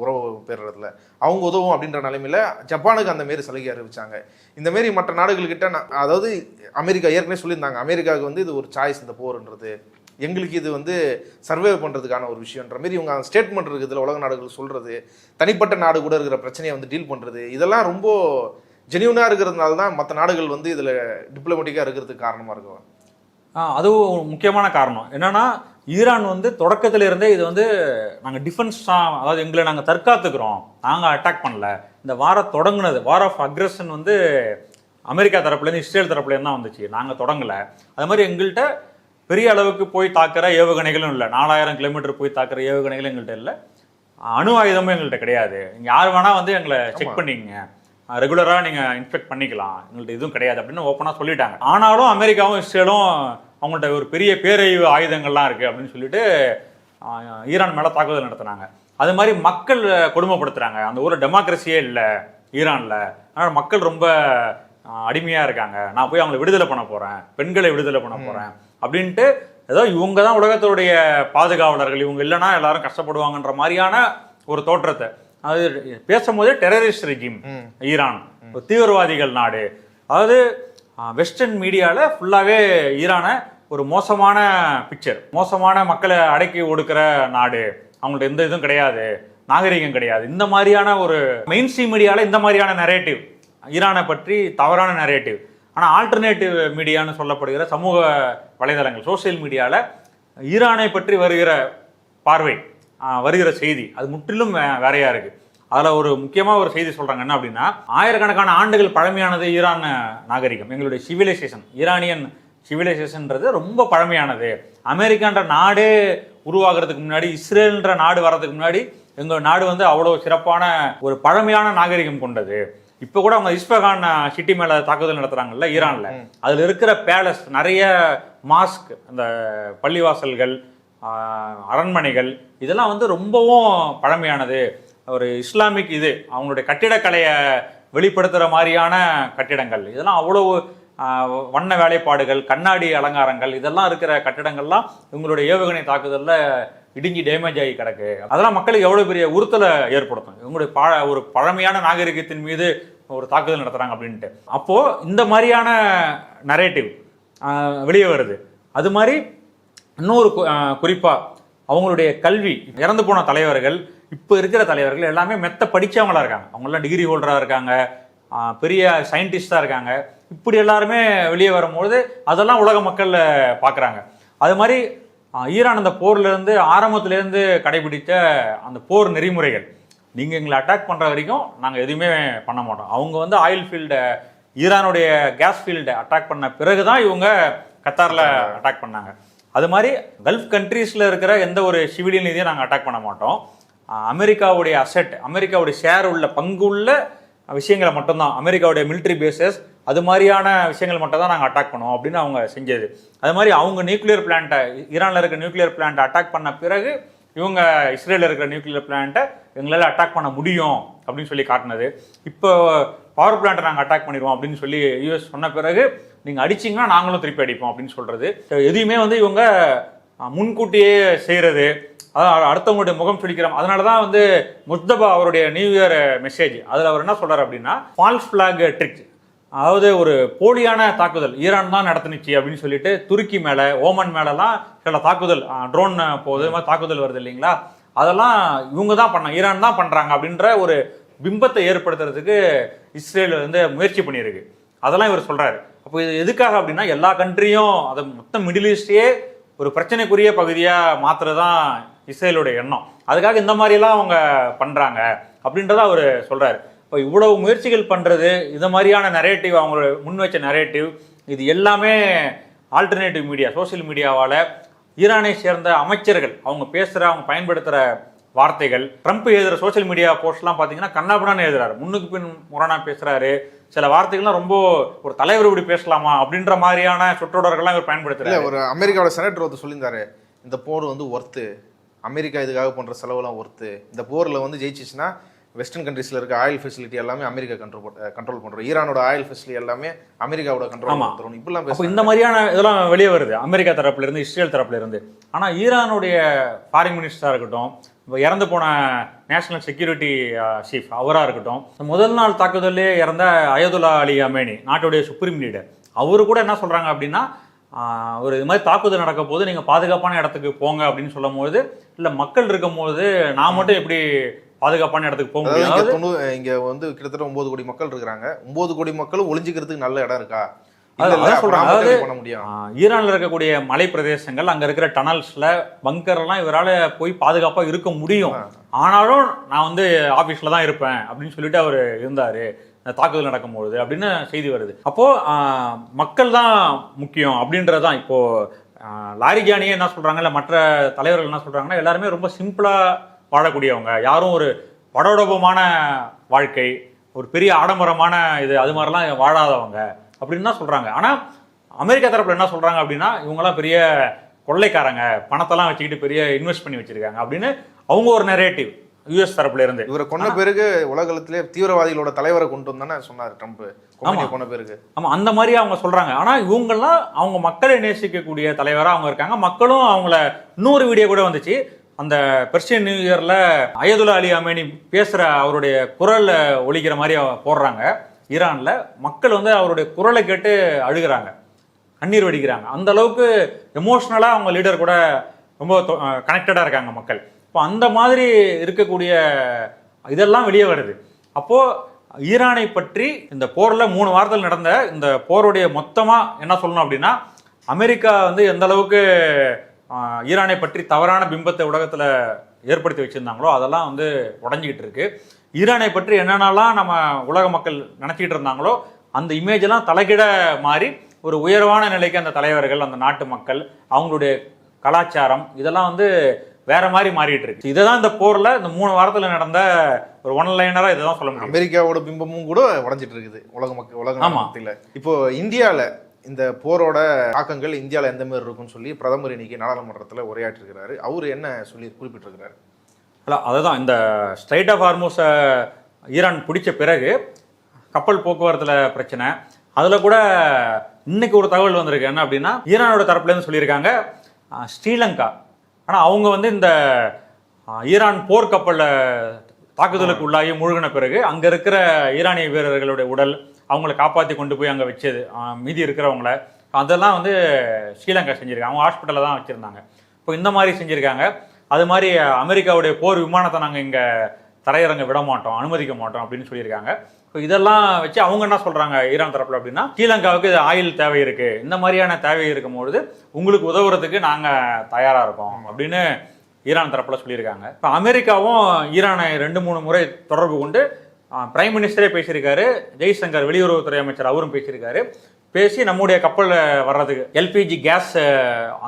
Speaker 1: உறவு பெறுறதுல அவங்க உதவும் அப்படின்ற நிலைமையில ஜப்பானுக்கு அந்த மாரி சலுகை அறிவிச்சாங்க. இந்த மாரி மற்ற நாடுகள்கிட்ட அதாவது அமெரிக்கா ஏற்கனவே சொல்லியிருந்தாங்க, அமெரிக்காவுக்கு வந்து இது ஒரு சாய்ஸ், இந்த போர்ன்றது எங்களுக்கு இது வந்து சர்வே பண்ணுறதுக்கான ஒரு விஷயன்ற மாரி இவங்க ஸ்டேட்மெண்ட் இருக்குது. இதில் உலக நாடுகள் சொல்கிறது, தனிப்பட்ட நாடு கூட இருக்கிற பிரச்சனையை வந்து டீல் பண்ணுறது, இதெல்லாம் ரொம்ப ஜெனியூனாக இருக்கிறதுனால தான் மற்ற நாடுகள் வந்து இதில் டிப்ளமேட்டிக்காக இருக்கிறதுக்கு காரணமாக இருக்கும்.
Speaker 2: அதுவும் முக்கியமான காரணம் என்னன்னா, ஈரான் வந்து தொடக்கத்தில் இருந்தே இது வந்து நாங்கள் டிஃபென்ஸ் தான், அதாவது எங்களை நாங்கள் தற்காத்துக்கிறோம், நாங்கள் அட்டாக் பண்ணல. இந்த வாரம் தொடங்குனது, வார் ஆஃப் அக்ரெஷன் வந்து அமெரிக்கா தரப்புலேருந்து இஸ்ரேல் தரப்புலேருந்து தான் வந்துச்சு, நாங்கள் தொடங்கலை. அது மாதிரி எங்கள்கிட்ட பெரிய அளவுக்கு போய் தாக்குற ஏவுகணைகளும் இல்லை, 4000 கிலோமீட்டர் போய் தாக்குற ஏவுகணைகளும் எங்கள்கிட்ட இல்லை, அணு ஆயுதமும் எங்கள்கிட்ட கிடையாது. நீங்கள் யார் வேணால் வந்து எங்களை செக் பண்ணிக்கங்க, ரெகுலராக நீங்கள் இன்ஸ்பெக்ட் பண்ணிக்கலாம், எங்கள்கிட்ட எதுவும் கிடையாது அப்படின்னு ஓப்பனாக சொல்லிட்டாங்க. ஆனாலும் அமெரிக்காவும் இஸ்ரேலும் அவங்கள்ட்ட ஒரு பெரிய பேரழிவு ஆயுதங்கள்லாம் இருக்குது அப்படின்னு சொல்லிட்டு ஈரான் மேலே தாக்குதல் நடத்துனாங்க. அது மாதிரி மக்கள் கொடுமைப்படுத்துகிறாங்க. அந்த ஊரில் டெமோக்ரஸியே இல்லை ஈரானில், அதனால் மக்கள் ரொம்ப அடிமையாக இருக்காங்க, நான் போய் அவங்களை விடுதலை பண்ண போகிறேன், பெண்களை விடுதலை பண்ண போகிறேன் அப்படின்ட்டு ஏதோ இவங்க தான் உலகத்தோடைய பாதுகாவலர்கள், இவங்க இல்லைன்னா எல்லாரும் கஷ்டப்படுவாங்கன்ற மாதிரியான ஒரு தோற்றத்தை, அது பேசும்போதே டெரரிஸ்ட் ரெஜிம் ஈரான், தீவிரவாதிகள் நாடு. அதாவது வெஸ்டர்ன் மீடியாவில் ஃபுல்லாகவே ஈரானை ஒரு மோசமான பிக்சர், மோசமான மக்களை அடக்கி ஒடுக்கிற நாடு, அவங்கள்ட்ட எந்த இதுவும் கிடையாது, நாகரிகம் கிடையாது, இந்த மாதிரியான ஒரு மெயின் ஸ்ட்ரீம் மீடியாவில் இந்த மாதிரியான நரேட்டிவ், ஈரானை பற்றி தவறான நரேட்டிவ். ஆனால் ஆல்டர்னேட்டிவ் மீடியான்னு சொல்லப்படுகிற சமூக வலைதளங்கள், சோசியல் மீடியாவில் ஈரானை பற்றி வருகிற பார்வை, வருகிற செய்தி அது முற்றிலும் வேறையாக இருக்குது. அதில் ஒரு முக்கியமாக ஒரு செய்தி சொல்கிறாங்க என்ன அப்படின்னா, ஆயிரக்கணக்கான ஆண்டுகள் பழமையானது ஈரான் நாகரிகம், எங்களுடைய சிவிலைசேஷன், ஈரானியன் சிவிலைசேஷன்ன்றது ரொம்ப பழமையானது. அமெரிக்கான்ற நாடே உருவாகிறதுக்கு முன்னாடி, இஸ்ரேல்ன்ற நாடு வர்றதுக்கு முன்னாடி எங்கள் நாடு வந்து அவ்வளோ சிறப்பான ஒரு பழமையான நாகரிகம் கொண்டது. இப்போ கூட அவங்க இஸ்பகான் சிட்டி மேலே தாக்குதல் நடத்துகிறாங்கல்ல ஈரானில், அதில் இருக்கிற பேலஸ், நிறைய மாஸ்க், அந்த பள்ளிவாசல்கள், அரண்மனைகள், இதெல்லாம் வந்து ரொம்பவும் பழமையானது. ஒரு இஸ்லாமிக் இது அவங்களுடைய கட்டிடக்கலையை வெளிப்படுத்துகிற மாதிரியான கட்டிடங்கள், இதெல்லாம் அவ்வளோ வண்ண வேலைப்பாடுகள், கண்ணாடி அலங்காரங்கள், இதெல்லாம் இருக்கிற கட்டிடங்கள்லாம் இவங்களுடைய ஏவுகணை தாக்குதலில் இடிஞ்சி டேமேஜ் ஆகி கிடக்கு. அதெல்லாம் மக்களுக்கு எவ்வளோ பெரிய உறுத்தலை ஏற்படுத்தும், இவங்களுடைய ஒரு பழமையான நாகரிகத்தின் மீது ஒரு தாக்குதல் நடத்துகிறாங்க அப்படின்ட்டு. அப்போது இந்த மாதிரியான நரேட்டிவ் வெளியே வருது. அது மாதிரி இன்னொரு குறிப்பாக அவங்களுடைய கல்வி, இறந்து போன தலைவர்கள், இப்போ இருக்கிற தலைவர்கள் எல்லாமே மெத்த படித்தவங்களாக இருக்காங்க. அவங்களாம் டிகிரி ஹோல்டராக இருக்காங்க, பெரிய சயின்டிஸ்டாக இருக்காங்க. இப்படி எல்லாருமே வெளியே வரும்போது அதெல்லாம் உலக மக்கள் பார்க்குறாங்க. அது மாதிரி ஈரான் அந்த போர்லேருந்து ஆரம்பத்துலேருந்து கடைபிடித்த அந்த போர் நெறிமுறைகள், நீங்கள் எங்களை அட்டாக் பண்ணுற வரைக்கும் நாங்கள் எதுவுமே பண்ண மாட்டோம். அவங்க வந்து ஆயில் ஃபீல்டை, ஈரானுடைய கேஸ் ஃபீல்டை அட்டாக் பண்ண பிறகு தான் இவங்க கத்தாரில் அட்டாக் பண்ணாங்க. அது மாதிரி கல்ஃப் கண்ட்ரீஸில் இருக்கிற எந்த ஒரு சிவிலியன் இதையும் நாங்கள் அட்டாக் பண்ண மாட்டோம். அமெரிக்காவுடைய அசெட், அமெரிக்காவுடைய ஷேர் உள்ள பங்கு உள்ள விஷயங்களை மட்டும்தான், அமெரிக்காவுடைய மிலிட்ரி பேசஸ், அது மாதிரியான விஷயங்கள் மட்டும் தான் நாங்கள் அட்டாக் பண்ணுவோம் அப்படின்னு அவங்க செஞ்சது. அது மாதிரி அவங்க நியூக்ளியர் பிளான்ட்டை, ஈரானில் இருக்கிற நியூக்ளியர் பிளான்ட்டை அட்டாக் பண்ண பிறகு இவங்க இஸ்ரேலில் இருக்கிற நியூக்ளியர் பிளான்ட்டை எங்களால் அட்டாக் பண்ண முடியும் அப்படின்னு சொல்லி காட்டினது. இப்போ பவர் பிளான்ட்டை நாங்கள் அட்டாக் பண்ணிடுவோம் அப்படின்னு சொல்லி யூஎஸ் சொன்ன பிறகு நீங்கள் அடிச்சிங்கன்னா நாங்களும் திருப்பி அடிப்போம் அப்படின்னு சொல்கிறது. எதையுமே வந்து இவங்க முன்கூட்டியே செய்கிறது, அதான் அடுத்தவங்களுடைய முகம் சுழிக்கிறோம். அதனால தான் வந்து முஸ்தபா அவருடைய நியூ இயர் மெசேஜ், அதில் அவர் என்ன சொல்கிறார் அப்படின்னா, ஃபால்ஸ் ஃபிளாக் ட்ரிக், அதாவது ஒரு போலியான தாக்குதல் ஈரான் தான் நடத்துனுச்சு அப்படின்னு சொல்லிட்டு துருக்கி மேலே, ஓமன் மேலெல்லாம் சில தாக்குதல், ட்ரோன் போகுது, இது மாதிரி தாக்குதல் வருது இல்லைங்களா, அதெல்லாம் இவங்க தான் பண்ணாங்க, ஈரான் தான் பண்ணுறாங்க அப்படின்ற ஒரு பிம்பத்தை ஏற்படுத்துறதுக்கு இஸ்ரேல் வந்து முயற்சி பண்ணியிருக்கு. அதெல்லாம் இவர் சொல்கிறாரு. அப்போ இது எதுக்காக அப்படின்னா, எல்லா கண்ட்ரியும், அதை மொத்தம் மிடில் ஈஸ்டையே ஒரு பிரச்சனைக்குரிய பகுதியாக மாற்றுறதான் இஸ்ரேலுடைய எண்ணம். அதுக்காக இந்த மாதிரிலாம் அவங்க பண்ணுறாங்க அப்படின்றத அவர் சொல்கிறாரு. இப்போ இவ்வளவு முயற்சிகள் பண்ணுறது, இந்த மாதிரியான நரேட்டிவ், அவங்க முன் வச்ச நரேட்டிவ், இது எல்லாமே ஆல்டர்னேட்டிவ் மீடியா, சோசியல் மீடியாவால் ஈரானை சேர்ந்த அமைச்சர்கள் அவங்க பேசுகிற, அவங்க பயன்படுத்துகிற வார்த்தைகள், ட்ரம்ப் எழுதுகிற சோசியல் மீடியா போஸ்ட்லாம் பார்த்தீங்கன்னா கண்ணாபின்னான்னு எழுதுறாரு, முன்னுக்கு பின் முரணா பேசுகிறாரு. சில வார்த்தைகள்லாம் ரொம்ப ஒரு தலைவர் இப்படி பேசலாமா அப்படின்ற மாதிரியான சொற்றொடர்கள்லாம் இவர் பயன்படுத்துறாரு.
Speaker 1: ஒரு அமெரிக்காவோட செனட்டர் வந்து சொல்லியிருந்தாரு, இந்த போர் வந்து ஒர்த்து, அமெரிக்கா இதுக்காக பண்ணுற செலவுலாம் ஒர்த்து, இந்த போரில் வந்து ஜெயிச்சிச்சுன்னா வெஸ்டர்ன் கண்ட்ரீஸில் இருக்க ஆயில் ஃபெசிலிட்டி எல்லாமே அமெரிக்கா கண்ட்ரோல் பண்ணுறோம், ஈரானோட ஆயில் ஃபெசிலிட்டி எல்லாமே அமெரிக்காவோட கண்ட்ரோல் பண்ணுறோம், இப்படிலாம் பேச.
Speaker 2: இந்த மாதிரியான இதெல்லாம் வெளியே வருது அமெரிக்கா தரப்புல இருந்து, இஸ்ரேல் தரப்புல இருந்து. ஆனால் ஈரானுடைய ஃபாரின் மினிஸ்டராக இருக்கட்டும், இப்போ இறந்து போன நேஷனல் செக்யூரிட்டி சீஃப் அவராக இருக்கட்டும், முதல் நாள் தாக்குதலே இறந்த அயதுல்லா அலி அமேனி, நாட்டுடைய சுப்ரீம் லீடர், அவரு கூட என்ன சொல்கிறாங்க அப்படின்னா, ஒரு இது மாதிரி தாக்குதல் நடக்க போது நீங்கள் பாதுகாப்பான இடத்துக்கு போங்க அப்படின்னு சொல்லும் போது, இல்லை மக்கள் இருக்கும் போது நான் மட்டும் எப்படி பாதுகாப்பான இடத்துக்கு போக முடியும்?
Speaker 1: இங்க வந்து கிட்டத்தட்ட 9 கோடி மக்கள் இருக்கிறாங்க, 9 கோடி மக்களும் ஒளிஞ்சிக்கிறதுக்கு நல்ல இடம் இருக்கா?
Speaker 2: அதாவது ஈரான்ல இருக்கக்கூடிய மலை பிரதேசங்கள், அங்க இருக்கிற டனல்ஸ்ல, பங்கர்லாம் இவரால் போய் பாதுகாப்பா இருக்க முடியும். ஆனாலும் நான் வந்து ஆபீஸ்ல தான் இருப்பேன் அப்படின்னு சொல்லிட்டு அவர் இருந்தாரு தாக்குதல் நடக்கும்போது அப்படின்னு செய்தி வருது. அப்போ மக்கள் தான் முக்கியம் அப்படின்றதான். இப்போ லாரிஜானியே என்ன சொல்றாங்க, இல்லை மற்ற தலைவர்கள் என்ன சொல்றாங்கன்னா, எல்லாருமே ரொம்ப சிம்பிளா வாழக்கூடியவங்க, யாரும் ஒரு படோடபமான வாழ்க்கை, ஒரு பெரிய ஆடம்பரமான இது, அது மாதிரிலாம் வாழாதவங்க அப்படின்னு தான் சொல்கிறாங்க. ஆனால் அமெரிக்கா தரப்பில் என்ன சொல்கிறாங்க அப்படின்னா, இவங்கெல்லாம் பெரிய கொள்ளைக்காரங்க, பணத்தெல்லாம் வச்சுக்கிட்டு பெரிய இன்வெஸ்ட் பண்ணி வச்சிருக்காங்க அப்படின்னு அவங்க ஒரு நரேட்டிவ் யூஎஸ் தரப்புல இருந்து.
Speaker 1: இவரை கொன்ன பிறகு உலகத்திலே தீவிரவாதிகளோட தலைவரை கொண்டு வந்தானே சொன்னார் ட்ரம்ப், கொன்ன பிறகு.
Speaker 2: ஆமாம், அந்த மாதிரி அவங்க சொல்கிறாங்க. ஆனால் இவங்கெல்லாம் அவங்க மக்களை நேசிக்கக்கூடிய தலைவராக அவங்க இருக்காங்க. மக்களும் அவங்கள, இன்னொரு வீடியோ கூட வந்துச்சு, அந்த பெர்சியன் நியூ இயரில் அயதுல்லா அலி அமேனி பேசுகிற அவருடைய குரலை ஒலிக்கிற மாதிரி போடுறாங்க. ஈரானில் மக்கள் வந்து அவருடைய குரலை கேட்டு அழுகிறாங்க, கண்ணீர் வடிக்கிறாங்க. அந்த அளவுக்கு எமோஷ்னலாக அவங்க லீடர் கூட ரொம்ப கனெக்டடாக இருக்காங்க மக்கள். இப்போ அந்த மாதிரி இருக்கக்கூடிய இதெல்லாம் வெளியே வருது. அப்போது ஈரானை பற்றி இந்த போரில் 3 வாரத்தில் நடந்த இந்த போருடைய மொத்தமாக என்ன சொல்லணும் அப்படின்னா, அமெரிக்கா வந்து எந்த அளவுக்கு ஈரானை பற்றி தவறான பிம்பத்தை உலகத்தில் ஏற்படுத்தி வச்சுருந்தாங்களோ அதெல்லாம் வந்து உடஞ்சிக்கிட்டு இருக்கு. ஈரானை பற்றி என்னென்னலாம் நம்ம உலக மக்கள் நினச்சிக்கிட்டு இருந்தாங்களோ அந்த இமேஜ் எல்லாம் தலைகிட மாறி ஒரு உயர்வான நிலைக்கு அந்த தலைவர்கள், அந்த நாட்டு மக்கள், அவங்களுடைய கலாச்சாரம் இதெல்லாம் வந்து வேற மாதிரி மாறிட்டு இருக்கு. இதை தான் இந்த போர்ல இந்த 3 வாரத்தில் நடந்த ஒரு ஒன்லைனரா இதை தான் சொல்ல முடியும்.
Speaker 1: அமெரிக்காவோட பிம்பமும் கூட உடைஞ்சிட்டு இருக்குது உலக மத்தியில். இப்போ இந்தியாவில் இந்த போரோட தாக்கங்கள் இந்தியாவில் எந்த மாதிரி இருக்குன்னு சொல்லி பிரதமர் இன்னைக்கு நாடாளுமன்றத்தில் உரையாற்றிருக்கிறாரு. அவர் என்ன சொல்லி குறிப்பிட்டிருக்கிறாரு?
Speaker 2: அதுதான் இந்த ஸ்ட்ரைட் ஆஃப் ஹார்மோஸை ஈரான் பிடிச்ச பிறகு கப்பல் போக்குவரத்தில் பிரச்சனை. அதில் கூட இன்னைக்கு ஒரு தகவல் வந்திருக்கு. என்ன அப்படின்னா, ஈரானோட தரப்புலேருந்து சொல்லியிருக்காங்க ஸ்ரீலங்கா, ஆனால் அவங்க வந்து இந்த ஈரான் போர்க்கப்பலில் தாக்குதலுக்கு உள்ளாகி முழுகின பிறகு அங்கே இருக்கிற ஈரானிய வீரர்களுடைய உடல் அவங்கள காப்பாற்றி கொண்டு போய் அங்கே வச்சது, மீதி இருக்கிறவங்கள அதெல்லாம் வந்து ஸ்ரீலங்கா செஞ்சுருக்காங்க. அவங்க ஹாஸ்பிட்டலில் தான் வச்சுருந்தாங்க. இப்போ இந்த மாதிரி செஞ்சுருக்காங்க. அது மாதிரி அமெரிக்காவுடைய போர் விமானத்தை நாங்கள் இங்கே தரையிறங்க விட மாட்டோம், அனுமதிக்க மாட்டோம் அப்படின்னு சொல்லியிருக்காங்க. இப்போ இதெல்லாம் வச்சு அவங்க என்ன சொல்கிறாங்க ஈரான் தரப்பில் அப்படின்னா, ஸ்ரீலங்காவுக்கு ஆயில் தேவை இருக்குது, இந்த மாதிரியான தேவை இருக்கும்பொழுது உங்களுக்கு உதவுறதுக்கு நாங்கள் தயாராக இருக்கோம் அப்படின்னு ஈரான் தரப்பில் சொல்லியிருக்காங்க. இப்போ அமெரிக்காவும் ஈரானை 2-3 முறை தொடர்பு கொண்டு பிரைம் மினிஸ்டரே பேசியிருக்காரு, ஜெய்சங்கர் வெளியுறவுத்துறை அமைச்சர் அவரும் பேசியிருக்காரு. பேசி நம்முடைய கப்பல் வர்றதுக்கு எல்பிஜி கேஸ்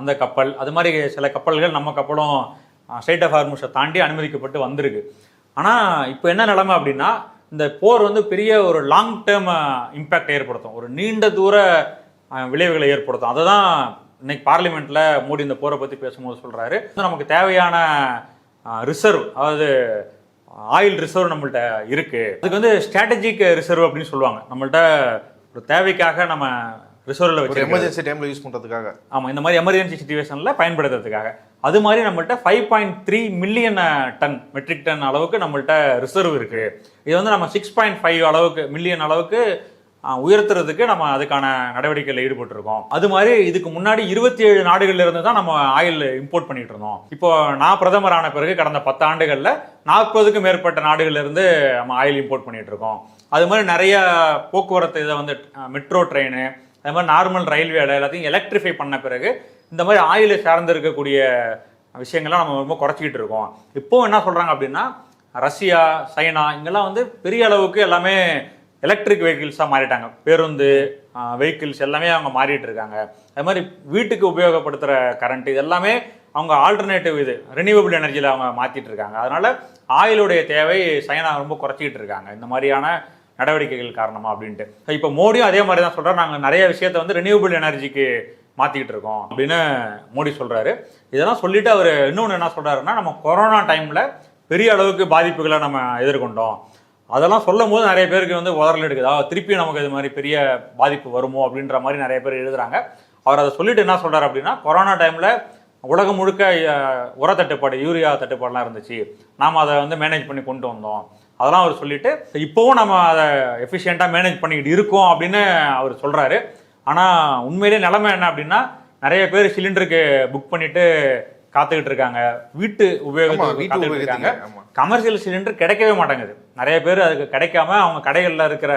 Speaker 2: அந்த கப்பல், அது மாதிரி சில கப்பல்கள் நம்ம கப்பலும் ஸ்ட்ரைட் ஆஃப் ஹார்மஸை தாண்டி அனுமதிக்கப்பட்டு வந்திருக்கு. ஆனால் இப்போ என்ன நிலைமை அப்படின்னா, இந்த போர் வந்து பெரிய ஒரு லாங் டேர்ம் இம்பேக்ட் ஏற்படுத்தும், ஒரு நீண்ட தூர விளைவுகளை ஏற்படுத்தும். அதை தான் இன்னைக்கு பார்லிமெண்ட்டில் மோடி இந்த போரை பற்றி பேசும்போது சொல்கிறாரு, நமக்கு தேவையான ரிசர்வ், அதாவது ஆயில் ரிசர்வ் நம்மள்ட்ட இருக்குது, அதுக்கு வந்து ஸ்ட்ராட்டஜிக் ரிசர்வ் அப்படின்னு சொல்லுவாங்க. நம்மள்ட்ட ஒரு தேவைக்காக நம்ம ரிசர்வில் வச்சு
Speaker 1: எமர்ஜென்சி டைமில் யூஸ் பண்ணுறதுக்காக.
Speaker 2: ஆமாம், இந்த மாதிரி எமர்ஜென்சி சிச்சுவேஷனில் பயன்படுத்துறதுக்காக. அது மாதிரி நம்மள்ட்ட 5.3 மில்லியன் டன், மெட்ரிக் டன் அளவுக்கு நம்மள்ட்ட ரிசர்வ் இருக்குது. இது வந்து நம்ம 6.5 அளவுக்கு மில்லியன் அளவுக்கு உயர்த்துறதுக்கு நம்ம அதுக்கான நடவடிக்கையில் ஈடுபட்டிருக்கோம். அது மாதிரி இதுக்கு முன்னாடி 27 நாடுகள்ல இருந்து தான் நம்ம ஆயில் இம்போர்ட் பண்ணிட்டு இருந்தோம். இப்போ நான் பிரதமர் ஆன பிறகு கடந்த 10 ஆண்டுகளில் 40க்கும் மேற்பட்ட நாடுகள்ல இருந்து நம்ம ஆயில் இம்போர்ட் பண்ணிட்டு இருக்கோம். அது மாதிரி நிறைய போக்குவரத்து, இதை வந்து மெட்ரோ ட்ரெயின், அது மாதிரி நார்மல் ரயில்வேல எல்லாத்தையும் எலக்ட்ரிஃபை பண்ண பிறகு இந்த மாதிரி ஆயிலை சார்ந்து இருக்கக்கூடிய விஷயங்கள்லாம் நம்ம ரொம்ப குறைச்சிக்கிட்டு இருக்கோம். இப்போ என்ன சொல்கிறாங்க அப்படின்னா, ரஷ்யா, சைனா இங்கெல்லாம் வந்து பெரிய அளவுக்கு எல்லாமே எலக்ட்ரிக் வெஹிக்கிள்ஸாக மாறிட்டாங்க. பேருந்து வெஹிக்கிள்ஸ் எல்லாமே அவங்க மாறிட்டு இருக்காங்க. அது மாதிரி வீட்டுக்கு உபயோகப்படுத்துகிற கரண்ட் இது எல்லாமே அவங்க ஆல்டர்னேட்டிவ், இது ரினியூவபிள் எனர்ஜியில் அவங்க மாற்றிட்டு இருக்காங்க. அதனால் ஆயிலுடைய தேவை சைனா ரொம்ப குறைச்சிக்கிட்டு இருக்காங்க இந்த மாதிரியான நடவடிக்கைகள் காரணமாக அப்படின்ட்டு. இப்போ மோடியும் அதே மாதிரி தான் சொல்கிறார், நாங்கள் நிறைய விஷயத்தை வந்து ரினியூவபிள் எனர்ஜிக்கு மாற்றிக்கிட்டு இருக்கோம் அப்படின்னு மோடி சொல்கிறாரு. இதெல்லாம் சொல்லிவிட்டு அவர் இன்னொன்று என்ன சொல்கிறாருன்னா, நம்ம கொரோனா டைமில் பெரிய அளவுக்கு பாதிப்புகளை நம்ம எதிர்கொண்டோம். அதெல்லாம் சொல்லும் போது நிறைய பேருக்கு வந்து உதறல் எடுக்குதா, திருப்பி நமக்கு இது மாதிரி பெரிய பாதிப்பு வருமோ அப்படின்ற மாதிரி நிறைய பேர் எழுதுறாங்க. அவர் அதை சொல்லிட்டு என்ன சொல்கிறார் அப்படின்னா, கொரோனா டைமில் உலகம் முழுக்க உர தட்டுப்பாடு, யூரியா தட்டுப்பாடுலாம் இருந்துச்சு, நாம் அதை வந்து மேனேஜ் பண்ணி கொண்டு வந்தோம். அதெல்லாம் அவர் சொல்லிட்டு இப்போவும் நம்ம அதை எஃபிஷியண்ட்டாக மேனேஜ் பண்ணிக்கிட்டு இருக்கோம் அப்படின்னு அவர் சொல்கிறாரு. ஆனால் உண்மையிலே நிலைமை என்ன அப்படின்னா, நிறைய பேர் சிலிண்டருக்கு புக் பண்ணிட்டு காத்துக்கிட்டு இருக்காங்க, வீட்டு உபயோகத்துக்கு காத்துக்கிட்டு இருக்காங்க. கமர்ஷியல் சிலிண்டர் கிடைக்கவே மாட்டேங்குது. நிறைய பேர் அதுக்கு கிடைக்காம அவங்க கடைகளில் இருக்கிற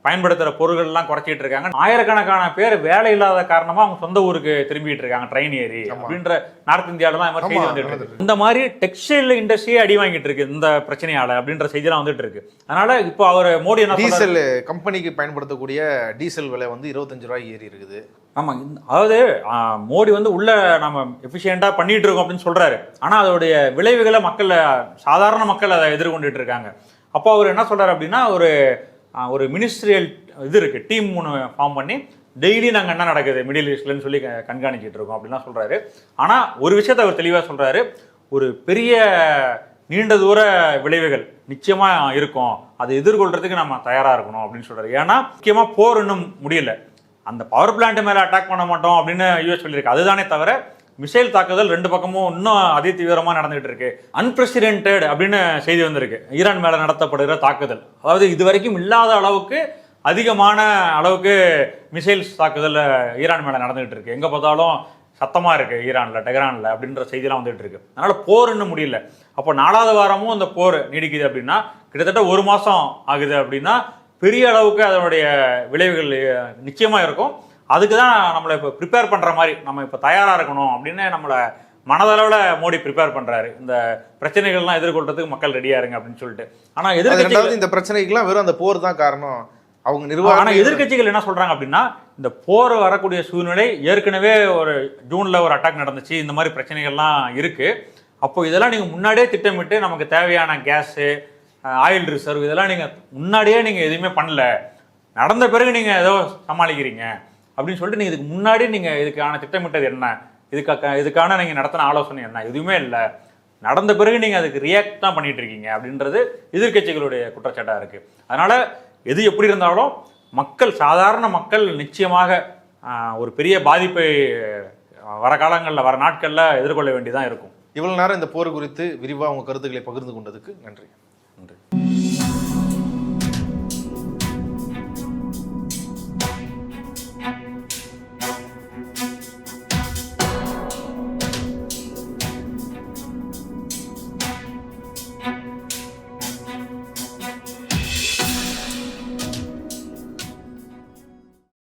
Speaker 2: பயன்படுத்துகிற பொருட்கள்லாம் குறைச்சிட்டு இருக்காங்க. ஆயிரக்கணக்கான பேர் வேலை இல்லாத காரணமாக அவங்க சொந்த ஊருக்கு திரும்பிட்டு இருக்காங்க ட்ரெயின் ஏறி அப்படின்ற நார்த் இந்தியாவிலாம் செய்தி வந்துட்டு இருக்கு. இந்த மாதிரி டெக்ஸ்டைல் இண்டஸ்ட்ரியே அடி வாங்கிட்டு இருக்கு இந்த பிரச்சனையால அப்படின்ற செய்திலாம் வந்துட்டு இருக்கு. அதனால இப்போ அவர் மோடி என்ன,
Speaker 1: டீசல் கம்பெனிக்கு பயன்படுத்தக்கூடிய டீசல் விலை வந்து 25 ரூபாய் ஏறி இருக்குது.
Speaker 2: ஆமாம், அதாவது மோடி வந்து உள்ள நம்ம எஃபிஷியண்டாக பண்ணிட்டு இருக்கோம் அப்படின்னு சொல்றாரு. ஆனால் அதோடைய விளைவுகளை மக்கள், சாதாரண மக்கள் அதை எதிர்கொண்டுட்டு இருக்காங்க. அப்போ அவர் என்ன சொல்றாரு அப்படின்னா, ஒரு மினிஸ்ட்ரியல் இது இருக்கு, டீம் 3 ஃபார்ம் பண்ணி டெய்லி நாங்கள் என்ன நடக்குது மிடில் ஈஸ்ட்லன்னு சொல்லி கண்காணிச்சிட்டு இருக்கோம் அப்படின்லாம் சொல்றாரு. ஆனால் ஒரு விஷயத்தை அவர் தெளிவாக சொல்றாரு, ஒரு பெரிய நீண்ட தூர விளைவுகள் நிச்சயமா இருக்கும், அதை எதிர்கொள்றதுக்கு நம்ம தயாரா இருக்கணும் அப்படின்னு சொல்றாரு. ஏன்னா முக்கியமா போர் இன்னும் முடியல, அந்த பவர் பிளான்ட் மேல அட்டாக் பண்ண மாட்டோம் அப்படின்னு யூஎஸ் சொல்லியிருக்கு. அதுதானே தவிர மிசைல் தாக்குதல் 2 பக்கமும் இன்னும் அதி தீவிரமா நடந்துகிட்டு இருக்கு. அன்பிரசிடென்டட் அப்படின்னு செய்தி வந்திருக்கு, ஈரான் மேல நடத்தப்படுகிற தாக்குதல். அதாவது இதுவரைக்கும் இல்லாத அளவுக்கு அதிகமான அளவுக்கு மிசைல்ஸ் தாக்குதல் ஈரான் மேல நடந்துகிட்டு இருக்கு. எங்க பார்த்தாலும் சத்தமா இருக்கு ஈரான்ல, டெஹ்ரான்ல அப்படின்ற செய்திலாம் வந்துட்டு இருக்கு. அதனால போர் இன்னும் முடியல. அப்போ 4வது வாரமும் அந்த போர் நீடிக்குது அப்படின்னா, கிட்டத்தட்ட 1 மாசம் ஆகுது அப்படின்னா, பெரிய அளவுக்கு அதனுடைய விளைவுகள் நிச்சயமா இருக்கும். அதுக்கு தான் நம்மளை இப்போ ப்ரிப்பேர் பண்ணுற மாதிரி, நம்ம இப்போ தயாராக இருக்கணும் அப்படின்னு நம்மளை மனதளவுல மோடி ப்ரிப்பேர் பண்றாரு, இந்த பிரச்சனைகள்லாம் எதிர்கொள்றதுக்கு மக்கள் ரெடியா இருங்க அப்படின்னு சொல்லிட்டு. ஆனா
Speaker 1: ரெண்டாவது இந்த பிரச்சனைக்கெல்லாம் வெறும் அந்த போர் தான் காரணம் அவங்க நிர்வாகம்.
Speaker 2: ஆனா எதிர்க்கட்சிகள் என்ன சொல்றாங்க அப்படின்னா, இந்த போர் வரக்கூடிய சூழ்நிலை ஏற்கனவே ஒரு ஜூன்ல ஒரு அட்டாக் நடந்துச்சு, இந்த மாதிரி பிரச்சனைகள்லாம் இருக்கு. அப்போ இதெல்லாம் நீங்க முன்னாடியே திட்டமிட்டு நமக்கு தேவையான கேஸு, ஆயில் ரிசர்வ் இதெல்லாம் நீங்க முன்னாடியே நீங்க எதுவுமே பண்ணல, நடந்த பிறகு நீங்க ஏதோ சமாளிக்கிறீங்க அப்படின்னு சொல்லிட்டு நீங்க இதுக்கு முன்னாடி நீங்க இதுக்கான திட்டமிட்டது என்ன, இதுக்கான நீங்க நடத்தின ஆலோசனை என்ன, எதுவுமே இல்லை, நடந்த பிறகு நீங்க அதுக்கு ரியாக்ட் தான் பண்ணிட்டு இருக்கீங்க அப்படின்றது எதிர்க்கட்சிகளுடைய குற்றச்சாட்டா இருக்கு. அதனால எது எப்படி இருந்தாலும் மக்கள், சாதாரண மக்கள் நிச்சயமாக ஒரு பெரிய பாதிப்பை வர காலங்களில், வர நாட்களில் எதிர்கொள்ள வேண்டியதான் இருக்கும்.
Speaker 1: இவ்வளவு நேரம் இந்த போர் குறித்து விரிவாக உங்க கருத்துக்களை பகிர்ந்து கொண்டதுக்கு நன்றி.